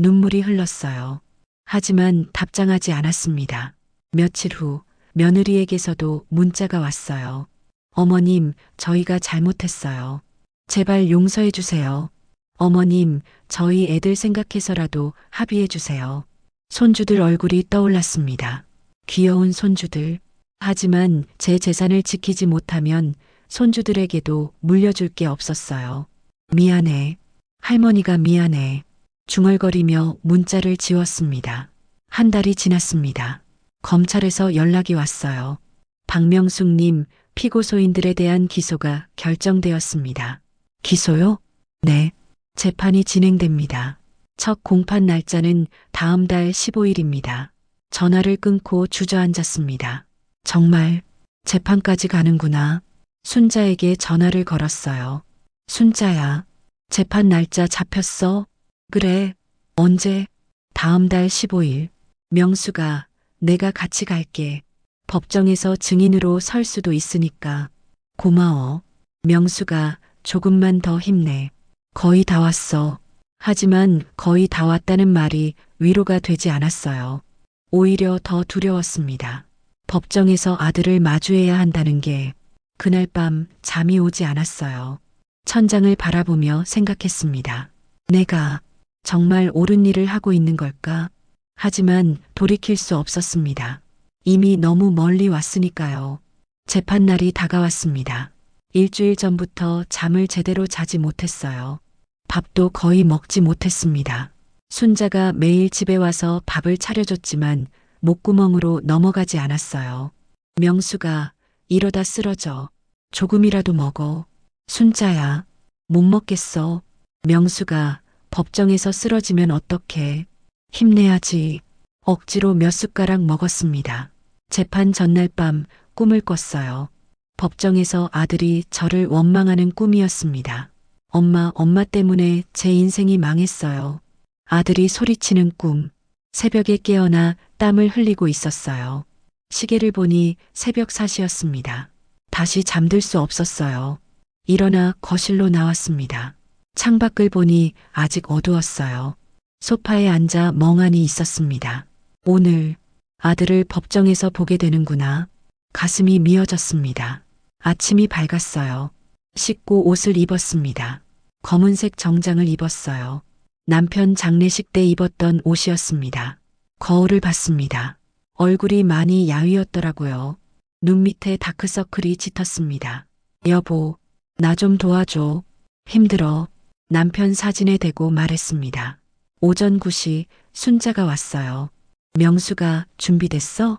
눈물이 흘렀어요. 하지만 답장하지 않았습니다. 며칠 후 며느리에게서도 문자가 왔어요. 어머님, 저희가 잘못했어요. 제발 용서해 주세요. 어머님, 저희 애들 생각해서라도 합의해 주세요. 손주들 얼굴이 떠올랐습니다. 귀여운 손주들. 하지만 제 재산을 지키지 못하면 손주들에게도 물려줄 게 없었어요. 미안해. 할머니가 미안해. 중얼거리며 문자를 지웠습니다. 한 달이 지났습니다. 검찰에서 연락이 왔어요. 박명숙님, 피고소인들에 대한 기소가 결정되었습니다. 기소요? 네. 재판이 진행됩니다. 첫 공판 날짜는 다음 달 15일입니다. 전화를 끊고 주저앉았습니다. 정말 재판까지 가는구나. 순자에게 전화를 걸었어요. 순자야, 재판 날짜 잡혔어? 그래. 언제? 다음 달 15일. 명수가 내가 같이 갈게. 법정에서 증인으로 설 수도 있으니까. 고마워. 명수가 조금만 더 힘내. 거의 다 왔어. 하지만 거의 다 왔다는 말이 위로가 되지 않았어요. 오히려 더 두려웠습니다. 법정에서 아들을 마주해야 한다는 게 그날 밤 잠이 오지 않았어요. 천장을 바라보며 생각했습니다. 내가 정말 옳은 일을 하고 있는 걸까? 하지만 돌이킬 수 없었습니다. 이미 너무 멀리 왔으니까요. 재판날이 다가왔습니다. 일주일 전부터 잠을 제대로 자지 못했어요. 밥도 거의 먹지 못했습니다. 순자가 매일 집에 와서 밥을 차려줬지만 목구멍으로 넘어가지 않았어요. 명수가 이러다 쓰러져. 조금이라도 먹어. 순자야, 못 먹겠어. 명수가 법정에서 쓰러지면 어떡해. 힘내야지. 억지로 몇 숟가락 먹었습니다. 재판 전날 밤 꿈을 꿨어요. 법정에서 아들이 저를 원망하는 꿈이었습니다. 엄마 때문에 제 인생이 망했어요. 아들이 소리치는 꿈. 새벽에 깨어나 땀을 흘리고 있었어요. 시계를 보니 새벽 4시였습니다. 다시 잠들 수 없었어요. 일어나 거실로 나왔습니다. 창밖을 보니 아직 어두웠어요. 소파에 앉아 멍하니 있었습니다. 오늘 아들을 법정에서 보게 되는구나. 가슴이 미어졌습니다. 아침이 밝았어요. 씻고 옷을 입었습니다. 검은색 정장을 입었어요. 남편 장례식 때 입었던 옷이었습니다. 거울을 봤습니다. 얼굴이 많이 야위었더라고요. 눈 밑에 다크서클이 짙었습니다. 여보, 나 좀 도와줘. 힘들어. 남편 사진에 대고 말했습니다. 오전 9시 순자가 왔어요. 명수가 준비됐어?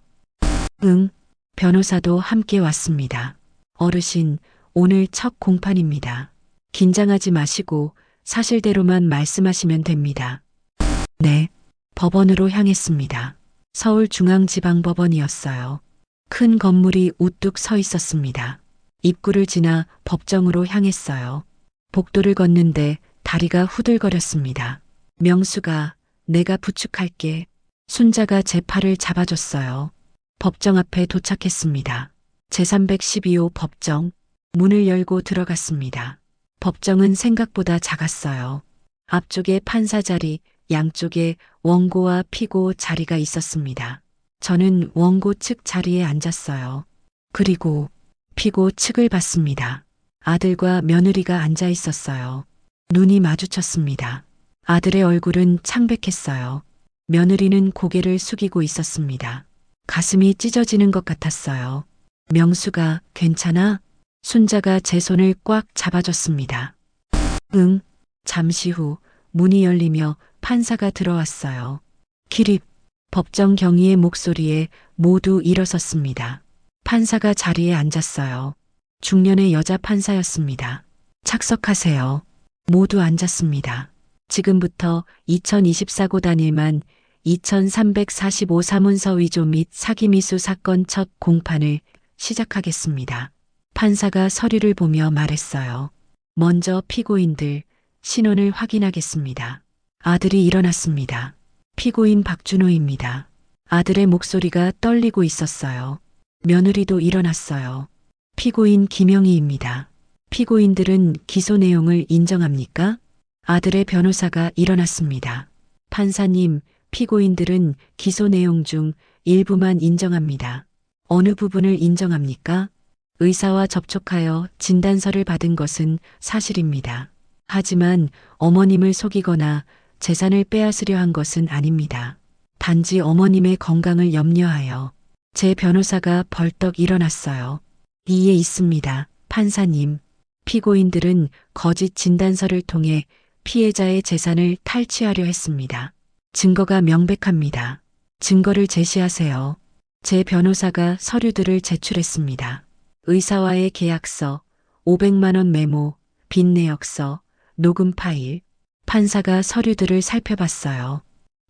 응. 변호사도 함께 왔습니다. 어르신, 오늘 첫 공판입니다. 긴장하지 마시고 사실대로만 말씀하시면 됩니다. 네. 법원으로 향했습니다. 서울중앙지방법원이었어요. 큰 건물이 우뚝 서 있었습니다. 입구를 지나 법정으로 향했어요. 복도를 걷는데 다리가 후들거렸습니다. 명수가 내가 부축할게. 순자가 제 팔을 잡아줬어요. 법정 앞에 도착했습니다. 제312호 법정. 문을 열고 들어갔습니다. 법정은 생각보다 작았어요. 앞쪽에 판사 자리, 양쪽에 원고와 피고 자리가 있었습니다. 저는 원고 측 자리에 앉았어요. 그리고 피고 측을 봤습니다. 아들과 며느리가 앉아 있었어요. 눈이 마주쳤습니다. 아들의 얼굴은 창백했어요. 며느리는 고개를 숙이고 있었습니다. 가슴이 찢어지는 것 같았어요. 명수가 괜찮아? 순자가 제 손을 꽉 잡아줬습니다. 응. 잠시 후 문이 열리며 판사가 들어왔어요. 기립. 법정 경위의 목소리에 모두 일어섰습니다. 판사가 자리에 앉았어요. 중년의 여자 판사였습니다. 착석하세요. 모두 앉았습니다. 지금부터 2024고 단일만 2345 사문서 위조 및 사기미수 사건 첫 공판을 시작하겠습니다. 판사가 서류를 보며 말했어요. 먼저 피고인들 신원을 확인하겠습니다. 아들이 일어났습니다. 피고인 박준호입니다. 아들의 목소리가 떨리고 있었어요. 며느리도 일어났어요. 피고인 김영희입니다. 피고인들은 기소 내용을 인정합니까? 아들의 변호사가 일어났습니다. 판사님, 피고인들은 기소 내용 중 일부만 인정합니다. 어느 부분을 인정합니까? 의사와 접촉하여 진단서를 받은 것은 사실입니다. 하지만 어머님을 속이거나 재산을 빼앗으려 한 것은 아닙니다. 단지 어머님의 건강을 염려하여 제 변호사가 벌떡 일어났어요. 이에 있습니다. 판사님, 피고인들은 거짓 진단서를 통해 피해자의 재산을 탈취하려 했습니다. 증거가 명백합니다. 증거를 제시하세요. 제 변호사가 서류들을 제출했습니다. 의사와의 계약서, 500만 원 메모, 빚 내역서, 녹음 파일. 판사가 서류들을 살펴봤어요.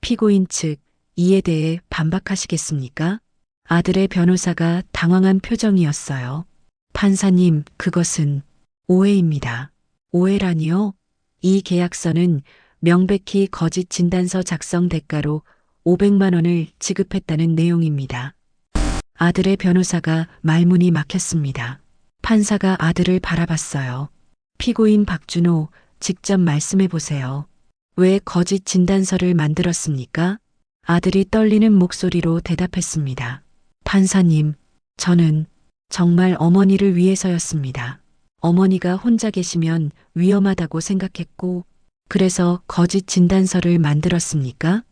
피고인 측, 이에 대해 반박하시겠습니까? 아들의 변호사가 당황한 표정이었어요. 판사님, 그것은 오해입니다. 오해라니요? 이 계약서는 명백히 거짓 진단서 작성 대가로 500만 원을 지급했다는 내용입니다. 아들의 변호사가 말문이 막혔습니다. 판사가 아들을 바라봤어요. 피고인 박준호, 직접 말씀해 보세요. 왜 거짓 진단서를 만들었습니까? 아들이 떨리는 목소리로 대답했습니다. 판사님, 저는 정말 어머니를 위해서였습니다. 어머니가 혼자 계시면 위험하다고 생각했고, 그래서 거짓 진단서를 만들었습니까?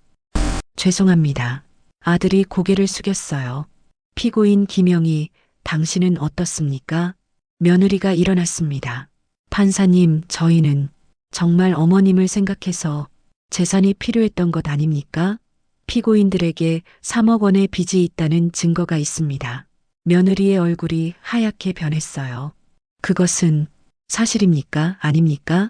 죄송합니다. 아들이 고개를 숙였어요. 피고인 김영희, 당신은 어떻습니까? 며느리가 일어났습니다. 판사님, 저희는 정말 어머님을 생각해서 재산이 필요했던 것 아닙니까? 피고인들에게 3억 원의 빚이 있다는 증거가 있습니다. 며느리의 얼굴이 하얗게 변했어요. 그것은 사실입니까? 아닙니까?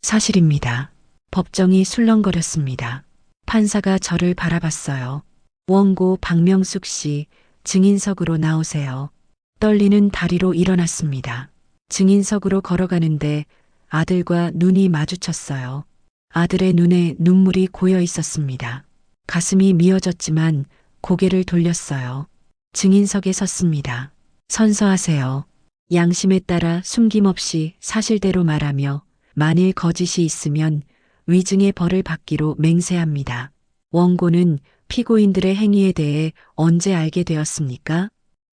사실입니다. 법정이 술렁거렸습니다. 판사가 저를 바라봤어요. 원고 박명숙 씨, 증인석으로 나오세요. 떨리는 다리로 일어났습니다. 증인석으로 걸어가는데 아들과 눈이 마주쳤어요. 아들의 눈에 눈물이 고여 있었습니다. 가슴이 미어졌지만 고개를 돌렸어요. 증인석에 섰습니다. 선서하세요. 양심에 따라 숨김없이 사실대로 말하며 만일 거짓이 있으면 위증의 벌을 받기로 맹세합니다. 원고는 피고인들의 행위에 대해 언제 알게 되었습니까?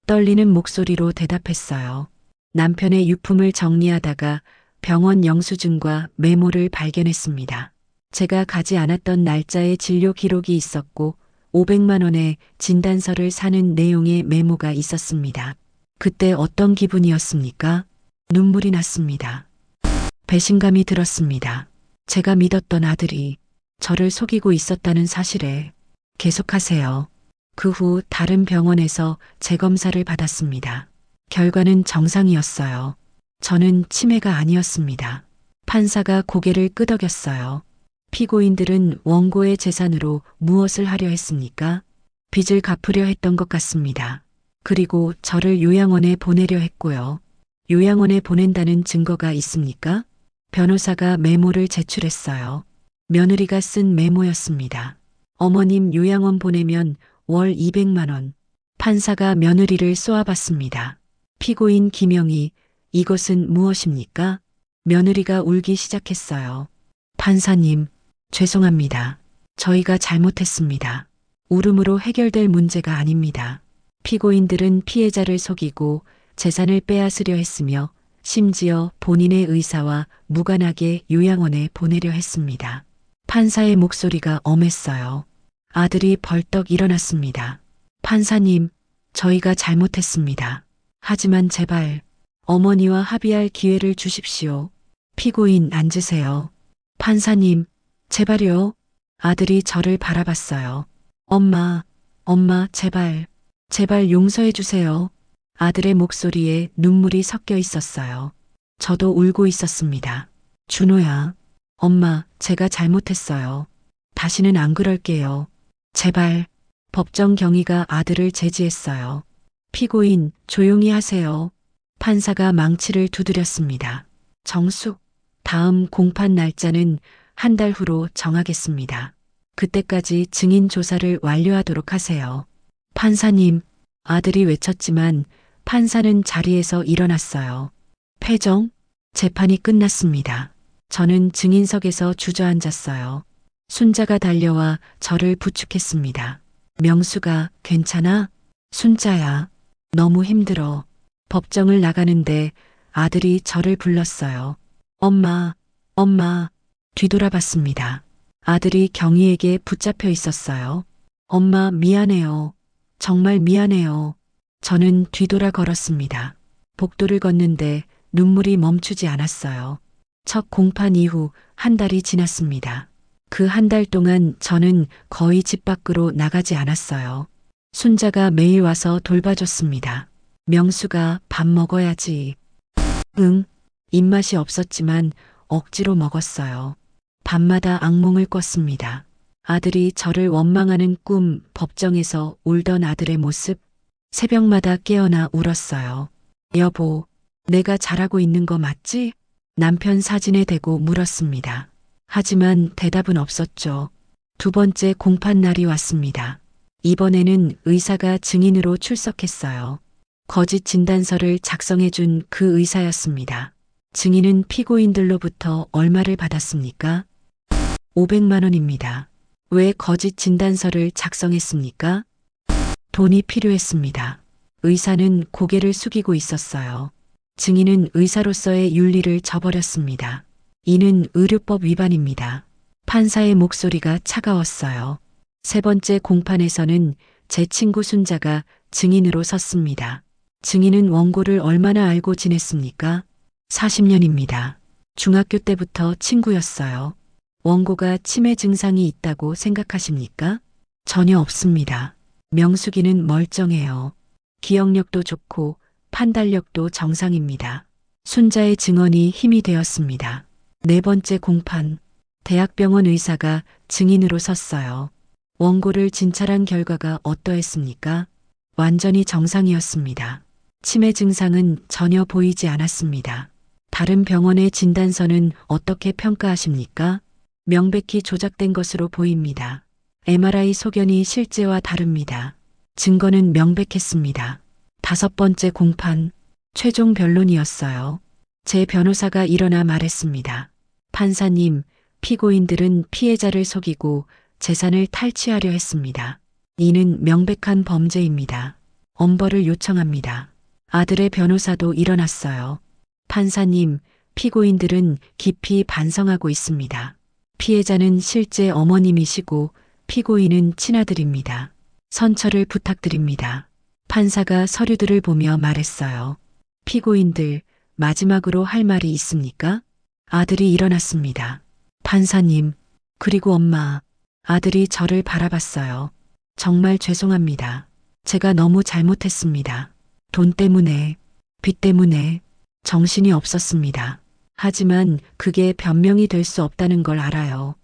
떨리는 목소리로 대답했어요. 남편의 유품을 정리하다가 병원 영수증과 메모를 발견했습니다. 제가 가지 않았던 날짜의 진료 기록이 있었고 500만 원의 진단서를 사는 내용의 메모가 있었습니다. 그때 어떤 기분이었습니까? 눈물이 났습니다. 배신감이 들었습니다. 제가 믿었던 아들이 저를 속이고 있었다는 사실에. 계속하세요. 그 후 다른 병원에서 재검사를 받았습니다. 결과는 정상이었어요. 저는 치매가 아니었습니다. 판사가 고개를 끄덕였어요. 피고인들은 원고의 재산으로 무엇을 하려 했습니까? 빚을 갚으려 했던 것 같습니다. 그리고 저를 요양원에 보내려 했고요. 요양원에 보낸다는 증거가 있습니까? 변호사가 메모를 제출했어요. 며느리가 쓴 메모였습니다. 어머님 요양원 보내면 월 200만 원. 판사가 며느리를 쏘아봤습니다. 피고인 김영희, 이것은 무엇입니까? 며느리가 울기 시작했어요. 판사님, 죄송합니다. 저희가 잘못했습니다. 울음으로 해결될 문제가 아닙니다. 피고인들은 피해자를 속이고 재산을 빼앗으려 했으며 심지어 본인의 의사와 무관하게 요양원에 보내려 했습니다. 판사의 목소리가 엄했어요. 아들이 벌떡 일어났습니다. 판사님, 저희가 잘못했습니다. 하지만 제발 어머니와 합의할 기회를 주십시오. 피고인 앉으세요. 판사님, 제발요. 아들이 저를 바라봤어요. 엄마, 제발, 제발 용서해 주세요. 아들의 목소리에 눈물이 섞여 있었어요. 저도 울고 있었습니다. 준호야, 엄마, 제가 잘못했어요. 다시는 안 그럴게요. 제발. 법정 경위가 아들을 제지했어요. 피고인, 조용히 하세요. 판사가 망치를 두드렸습니다. 정숙, 다음 공판 날짜는 한 달 후로 정하겠습니다. 그때까지 증인 조사를 완료하도록 하세요. 판사님, 아들이 외쳤지만 판사는 자리에서 일어났어요. 패정, 재판이 끝났습니다. 저는 증인석에서 주저앉았어요. 순자가 달려와 저를 부축했습니다. 명수가 괜찮아? 순자야, 너무 힘들어. 법정을 나가는데 아들이 저를 불렀어요. 엄마, 뒤돌아봤습니다. 아들이 경희에게 붙잡혀 있었어요. 엄마, 미안해요. 정말 미안해요. 저는 뒤돌아 걸었습니다. 복도를 걷는데 눈물이 멈추지 않았어요. 첫 공판 이후 한 달이 지났습니다. 그 한 달 동안 저는 거의 집 밖으로 나가지 않았어요. 순자가 매일 와서 돌봐줬습니다. 명수가 밥 먹어야지. 응, 입맛이 없었지만 억지로 먹었어요. 밤마다 악몽을 꿨습니다. 아들이 저를 원망하는 꿈, 법정에서 울던 아들의 모습, 새벽마다 깨어나 울었어요. 여보, 내가 잘하고 있는 거 맞지? 남편 사진에 대고 물었습니다. 하지만 대답은 없었죠. 두 번째 공판 날이 왔습니다. 이번에는 의사가 증인으로 출석했어요. 거짓 진단서를 작성해준 그 의사였습니다. 증인은 피고인들로부터 얼마를 받았습니까? 500만 원입니다. 왜 거짓 진단서를 작성했습니까? 돈이 필요했습니다. 의사는 고개를 숙이고 있었어요. 증인은 의사로서의 윤리를 저버렸습니다. 이는 의료법 위반입니다. 판사의 목소리가 차가웠어요. 세 번째 공판에서는 제 친구 순자가 증인으로 섰습니다. 증인은 원고를 얼마나 알고 지냈습니까? 40년입니다. 중학교 때부터 친구였어요. 원고가 치매 증상이 있다고 생각하십니까? 전혀 없습니다. 명숙이는 멀쩡해요. 기억력도 좋고 판단력도 정상입니다. 순자의 증언이 힘이 되었습니다. 네 번째 공판, 대학병원 의사가 증인으로 섰어요. 원고를 진찰한 결과가 어떠했습니까? 완전히 정상이었습니다. 치매 증상은 전혀 보이지 않았습니다. 다른 병원의 진단서는 어떻게 평가하십니까? 명백히 조작된 것으로 보입니다. MRI 소견이 실제와 다릅니다. 증거는 명백했습니다. 다섯 번째 공판, 최종 변론이었어요. 제 변호사가 일어나 말했습니다. 판사님, 피고인들은 피해자를 속이고 재산을 탈취하려 했습니다. 이는 명백한 범죄입니다. 엄벌을 요청합니다. 아들의 변호사도 일어났어요. 판사님, 피고인들은 깊이 반성하고 있습니다. 피해자는 실제 어머님이시고 피고인은 친아들입니다. 선처를 부탁드립니다. 판사가 서류들을 보며 말했어요. 피고인들, 마지막으로 할 말이 있습니까? 아들이 일어났습니다. 판사님, 그리고 엄마. 아들이 저를 바라봤어요. 정말 죄송합니다. 제가 너무 잘못했습니다. 돈 때문에, 빚 때문에 정신이 없었습니다. 하지만 그게 변명이 될 수 없다는 걸 알아요.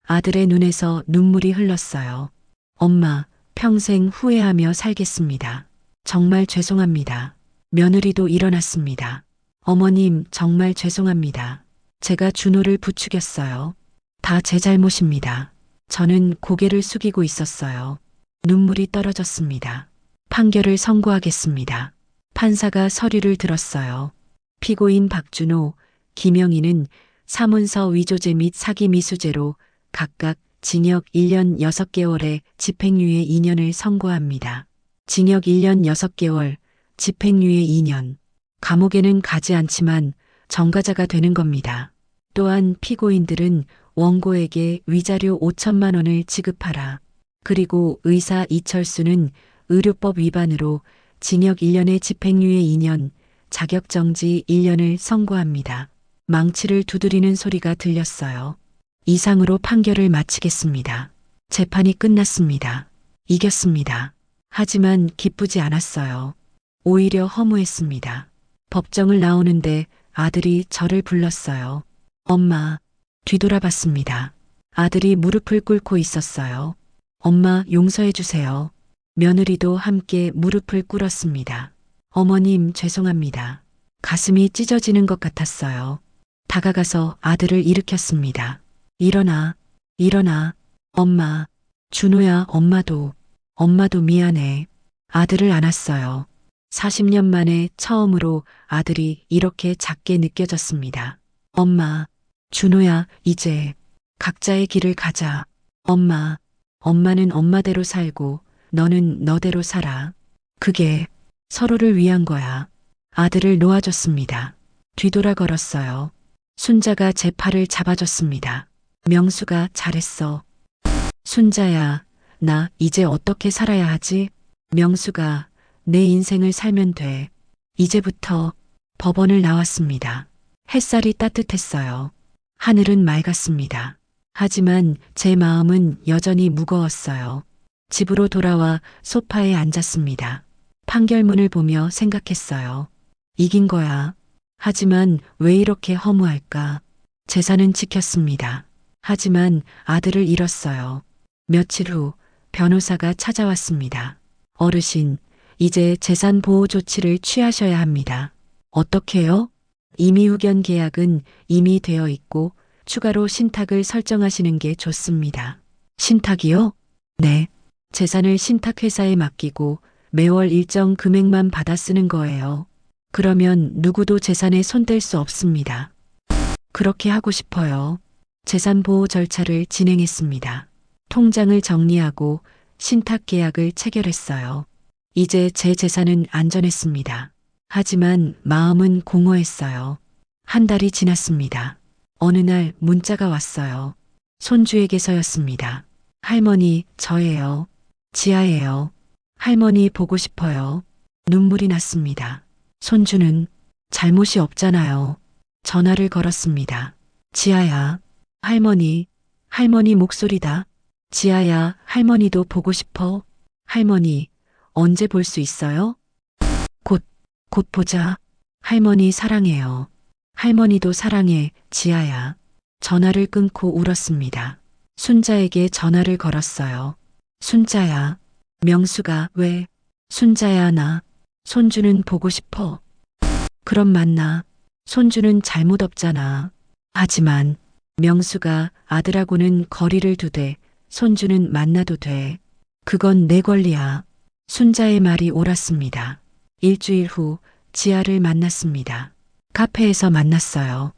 아들의 눈에서 눈물이 흘렀어요. 엄마, 평생 후회하며 살겠습니다. 정말 죄송합니다. 며느리도 일어났습니다. 어머님, 정말 죄송합니다. 제가 준호를 부추겼어요. 다 제 잘못입니다. 저는 고개를 숙이고 있었어요. 눈물이 떨어졌습니다. 판결을 선고하겠습니다. 판사가 서류를 들었어요. 피고인 박준호, 김영희는 사문서 위조죄 및 사기 미수죄로 각각 징역 1년 6개월에 집행유예 2년을 선고합니다. 징역 1년 6개월, 집행유예 2년. 감옥에는 가지 않지만 전과자가 되는 겁니다. 또한 피고인들은 원고에게 위자료 5천만 원을 지급하라. 그리고 의사 이철수는 의료법 위반으로 징역 1년에 집행유예 2년, 자격정지 1년을 선고합니다. 망치를 두드리는 소리가 들렸어요. 이상으로 판결을 마치겠습니다. 재판이 끝났습니다. 이겼습니다. 하지만 기쁘지 않았어요. 오히려 허무했습니다. 법정을 나오는데 아들이 저를 불렀어요. 엄마, 뒤돌아봤습니다. 아들이 무릎을 꿇고 있었어요. 엄마, 용서해 주세요. 며느리도 함께 무릎을 꿇었습니다. 어머님, 죄송합니다. 가슴이 찢어지는 것 같았어요. 다가가서 아들을 일으켰습니다. 일어나, 일어나. 엄마, 준호야, 엄마도 미안해. 아들을 안았어요. 40년 만에 처음으로 아들이 이렇게 작게 느껴졌습니다. 엄마, 준호야, 이제 각자의 길을 가자. 엄마는 엄마대로 살고 너는 너대로 살아. 그게 서로를 위한 거야. 아들을 놓아줬습니다. 뒤돌아 걸었어요. 순자가 제 팔을 잡아줬습니다. 명수가 잘했어. 순자야, 나 이제 어떻게 살아야 하지? 명수가 내 인생을 살면 돼. 이제부터. 법원을 나왔습니다. 햇살이 따뜻했어요. 하늘은 맑았습니다. 하지만 제 마음은 여전히 무거웠어요. 집으로 돌아와 소파에 앉았습니다. 판결문을 보며 생각했어요. 이긴 거야. 하지만 왜 이렇게 허무할까? 재산은 지켰습니다. 하지만 아들을 잃었어요. 며칠 후 변호사가 찾아왔습니다. 어르신, 이제 재산 보호 조치를 취하셔야 합니다. 어떻게요? 임의후견 계약은 이미 되어 있고 추가로 신탁을 설정하시는 게 좋습니다. 신탁이요? 네. 재산을 신탁회사에 맡기고 매월 일정 금액만 받아 쓰는 거예요. 그러면 누구도 재산에 손댈 수 없습니다. 그렇게 하고 싶어요. 재산 보호 절차를 진행했습니다. 통장을 정리하고 신탁 계약을 체결했어요. 이제 제 재산은 안전했습니다. 하지만 마음은 공허했어요. 한 달이 지났습니다. 어느 날 문자가 왔어요. 손주에게서였습니다. 할머니, 저예요. 지아예요. 할머니 보고 싶어요. 눈물이 났습니다. 손주는 잘못이 없잖아요. 전화를 걸었습니다. 지아야, 할머니 목소리다. 지아야, 할머니도 보고 싶어. 할머니, 언제 볼 수 있어요? 곧 보자. 할머니 사랑해요. 할머니도 사랑해, 지아야. 전화를 끊고 울었습니다. 순자에게 전화를 걸었어요. 순자야. 명수가 왜? 순자야, 나. 손주는 보고 싶어. 그럼 만나. 손주는 잘못 없잖아. 하지만 명수가 아들하고는 거리를 두되 손주는 만나도 돼. 그건 내 권리야. 순자의 말이 옳았습니다. 일주일 후 지아를 만났습니다. 카페에서 만났어요.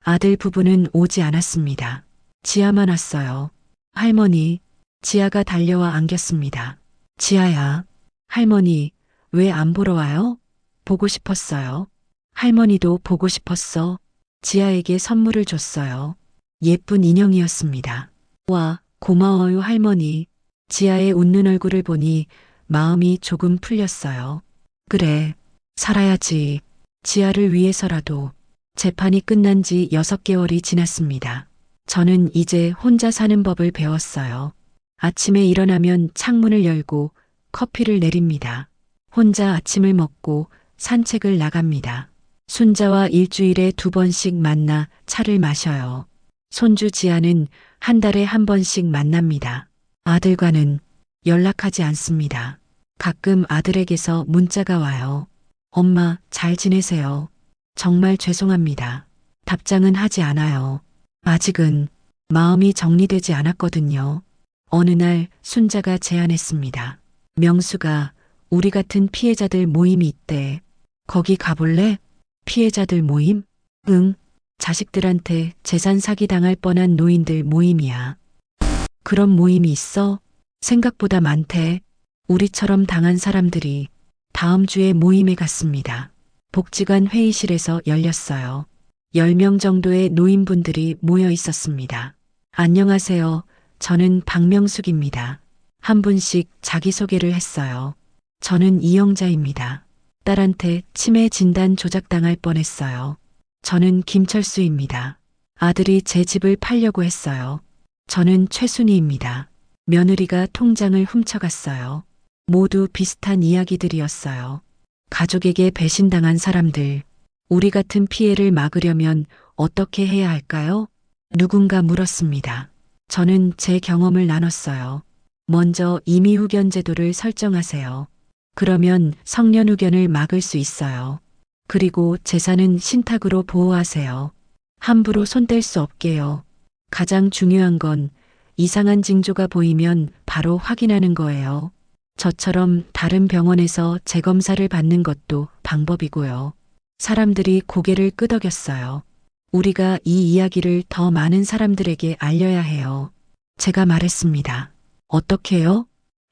아들 부부는 오지 않았습니다. 지아만 왔어요. 할머니, 지아가 달려와 안겼습니다. 지아야, 할머니, 왜 안 보러 와요? 보고 싶었어요. 할머니도 보고 싶었어. 지아에게 선물을 줬어요. 예쁜 인형이었습니다. 와, 고마워요, 할머니. 지아의 웃는 얼굴을 보니 마음이 조금 풀렸어요. 그래, 살아야지. 지아를 위해서라도. 재판이 끝난 지 6개월이 지났습니다. 저는 이제 혼자 사는 법을 배웠어요. 아침에 일어나면 창문을 열고 커피를 내립니다. 혼자 아침을 먹고 산책을 나갑니다. 순자와 일주일에 2번씩 만나 차를 마셔요. 손주 지아는 한 달에 1번씩 만납니다. 아들과는 연락하지 않습니다. 가끔 아들에게서 문자가 와요. 엄마, 잘 지내세요. 정말 죄송합니다. 답장은 하지 않아요. 아직은 마음이 정리되지 않았거든요. 어느 날 순자가 제안했습니다. 명수가 우리 같은 피해자들 모임이 있대. 거기 가볼래? 피해자들 모임? 응. 자식들한테 재산 사기 당할 뻔한 노인들 모임이야. 그런 모임이 있어? 생각보다 많대. 우리처럼 당한 사람들이 다음 주에 모임에 갔습니다. 복지관 회의실에서 열렸어요. 10명 정도의 노인분들이 모여 있었습니다. 안녕하세요. 저는 박명숙입니다. 한 분씩 자기소개를 했어요. 저는 이영자입니다. 딸한테 치매 진단 조작당할 뻔했어요. 저는 김철수입니다. 아들이 제 집을 팔려고 했어요. 저는 최순희입니다. 며느리가 통장을 훔쳐갔어요. 모두 비슷한 이야기들이었어요. 가족에게 배신당한 사람들, 우리 같은 피해를 막으려면 어떻게 해야 할까요? 누군가 물었습니다. 저는 제 경험을 나눴어요. 먼저 임의후견 제도를 설정하세요. 그러면 성년후견을 막을 수 있어요. 그리고 재산은 신탁으로 보호하세요. 함부로 손댈 수 없게요. 가장 중요한 건 이상한 징조가 보이면 바로 확인하는 거예요. 저처럼 다른 병원에서 재검사를 받는 것도 방법이고요. 사람들이 고개를 끄덕였어요. 우리가 이 이야기를 더 많은 사람들에게 알려야 해요. 제가 말했습니다. 어떻게요?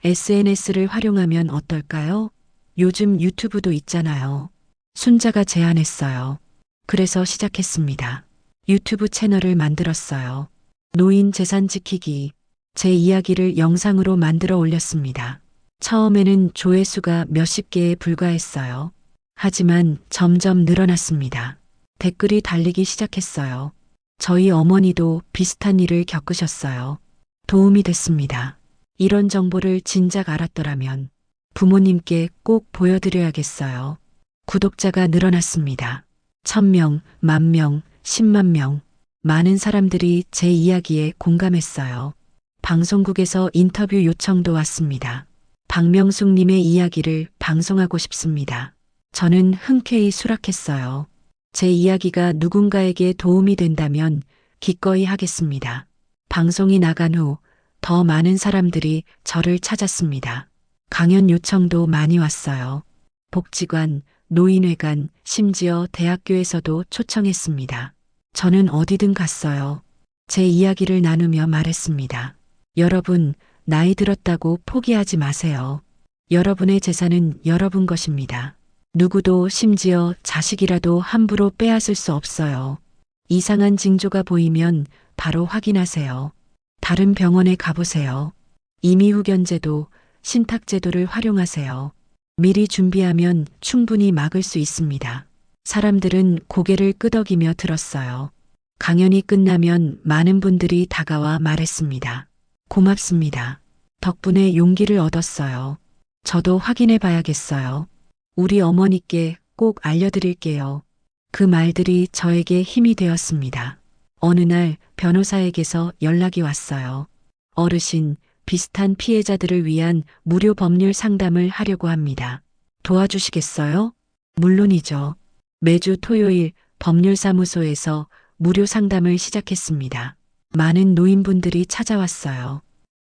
SNS를 활용하면 어떨까요? 요즘 유튜브도 있잖아요. 순자가 제안했어요. 그래서 시작했습니다. 유튜브 채널을 만들었어요. 노인 재산 지키기, 제 이야기를 영상으로 만들어 올렸습니다. 처음에는 조회수가 몇십 개에 불과했어요. 하지만 점점 늘어났습니다. 댓글이 달리기 시작했어요. 저희 어머니도 비슷한 일을 겪으셨어요. 도움이 됐습니다. 이런 정보를 진작 알았더라면 부모님께 꼭 보여드려야겠어요. 구독자가 늘어났습니다. 1000명, 10,000명, 10만 명. 많은 사람들이 제 이야기에 공감했어요. 방송국에서 인터뷰 요청도 왔습니다. 박명숙님의 이야기를 방송하고 싶습니다. 저는 흔쾌히 수락했어요. 제 이야기가 누군가에게 도움이 된다면 기꺼이 하겠습니다. 방송이 나간 후 더 많은 사람들이 저를 찾았습니다. 강연 요청도 많이 왔어요. 복지관, 노인회관, 심지어 대학교에서도 초청했습니다. 저는 어디든 갔어요. 제 이야기를 나누며 말했습니다. 여러분, 나이 들었다고 포기하지 마세요. 여러분의 재산은 여러분 것입니다. 누구도 심지어 자식이라도 함부로 빼앗을 수 없어요. 이상한 징조가 보이면 바로 확인하세요. 다른 병원에 가보세요. 임의후견제도, 신탁제도를 활용하세요. 미리 준비하면 충분히 막을 수 있습니다. 사람들은 고개를 끄덕이며 들었어요. 강연이 끝나면 많은 분들이 다가와 말했습니다. 고맙습니다. 덕분에 용기를 얻었어요. 저도 확인해 봐야겠어요. 우리 어머니께 꼭 알려드릴게요. 그 말들이 저에게 힘이 되었습니다. 어느 날 변호사에게서 연락이 왔어요. 어르신, 비슷한 피해자들을 위한 무료 법률 상담을 하려고 합니다. 도와주시겠어요? 물론이죠. 매주 토요일 법률사무소에서 무료 상담을 시작했습니다. 많은 노인분들이 찾아왔어요.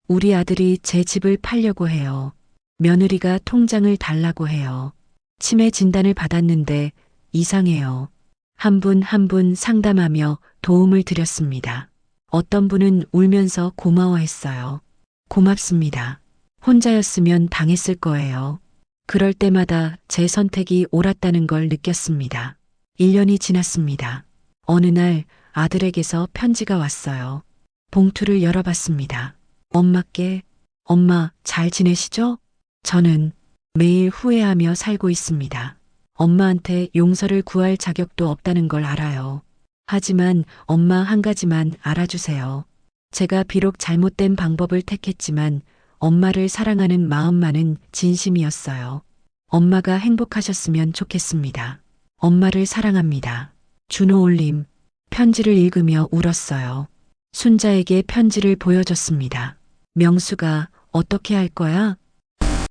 우리 아들이 제 집을 팔려고 해요. 며느리가 통장을 달라고 해요. 치매 진단을 받았는데 이상해요. 한 분 한 분 상담하며 도움을 드렸습니다. 어떤 분은 울면서 고마워했어요. 고맙습니다. 혼자였으면 당했을 거예요. 그럴 때마다 제 선택이 옳았다는 걸 느꼈습니다. 1년이 지났습니다. 어느 날 아들에게서 편지가 왔어요. 봉투를 열어봤습니다. 엄마께, 엄마 잘 지내시죠? 저는 매일 후회하며 살고 있습니다. 엄마한테 용서를 구할 자격도 없다는 걸 알아요. 하지만 엄마 한 가지만 알아주세요. 제가 비록 잘못된 방법을 택했지만 엄마를 사랑하는 마음만은 진심이었어요. 엄마가 행복하셨으면 좋겠습니다. 엄마를 사랑합니다. 준호 올림. 편지를 읽으며 울었어요. 순자에게 편지를 보여줬습니다. 명수가 어떻게 할 거야?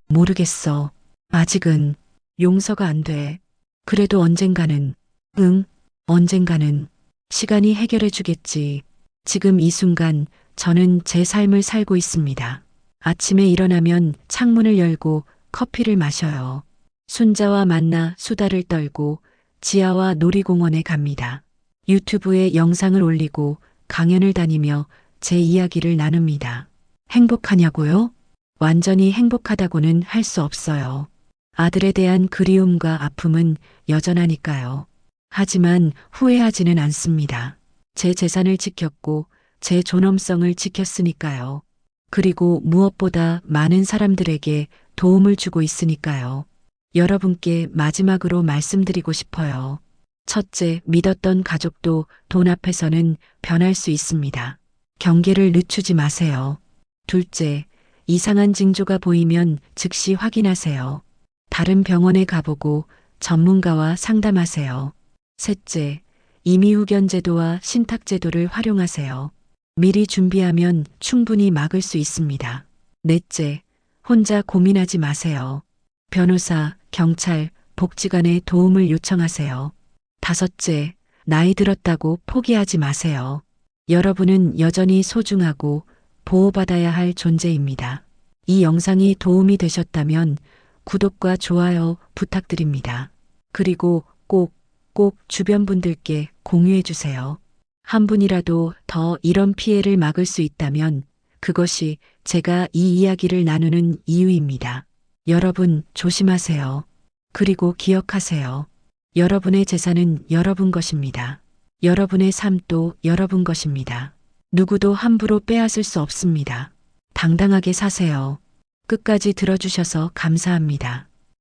모르겠어. 아직은 용서가 안 돼. 그래도 언젠가는, 응, 언젠가는 시간이 해결해 주겠지. 지금 이 순간 저는 제 삶을 살고 있습니다. 아침에 일어나면 창문을 열고 커피를 마셔요. 순자와 만나 수다를 떨고 지하와 놀이공원에 갑니다. 유튜브에 영상을 올리고 강연을 다니며 제 이야기를 나눕니다. 행복하냐고요? 완전히 행복하다고는 할 수 없어요. 아들에 대한 그리움과 아픔은 여전하니까요. 하지만 후회하지는 않습니다. 제 재산을 지켰고 제 존엄성을 지켰으니까요. 그리고 무엇보다 많은 사람들에게 도움을 주고 있으니까요. 여러분께 마지막으로 말씀드리고 싶어요. 첫째, 믿었던 가족도 돈 앞에서는 변할 수 있습니다. 경계를 늦추지 마세요. 둘째, 이상한 징조가 보이면 즉시 확인하세요. 다른 병원에 가보고 전문가와 상담하세요. 셋째, 임의후견제도와 신탁제도를 활용하세요. 미리 준비하면 충분히 막을 수 있습니다. 넷째, 혼자 고민하지 마세요. 변호사, 경찰, 복지관에 도움을 요청하세요. 다섯째, 나이 들었다고 포기하지 마세요. 여러분은 여전히 소중하고 보호받아야 할 존재입니다. 이 영상이 도움이 되셨다면 구독과 좋아요 부탁드립니다. 그리고 꼭 주변 분들께 공유해 주세요. 한 분이라도 더 이런 피해를 막을 수 있다면 그것이 제가 이 이야기를 나누는 이유입니다. 여러분 조심하세요. 그리고 기억하세요. 여러분의 재산은 여러분 것입니다. 여러분의 삶도 여러분 것입니다. 누구도 함부로 빼앗을 수 없습니다. 당당하게 사세요. 끝까지 들어주셔서 감사합니다.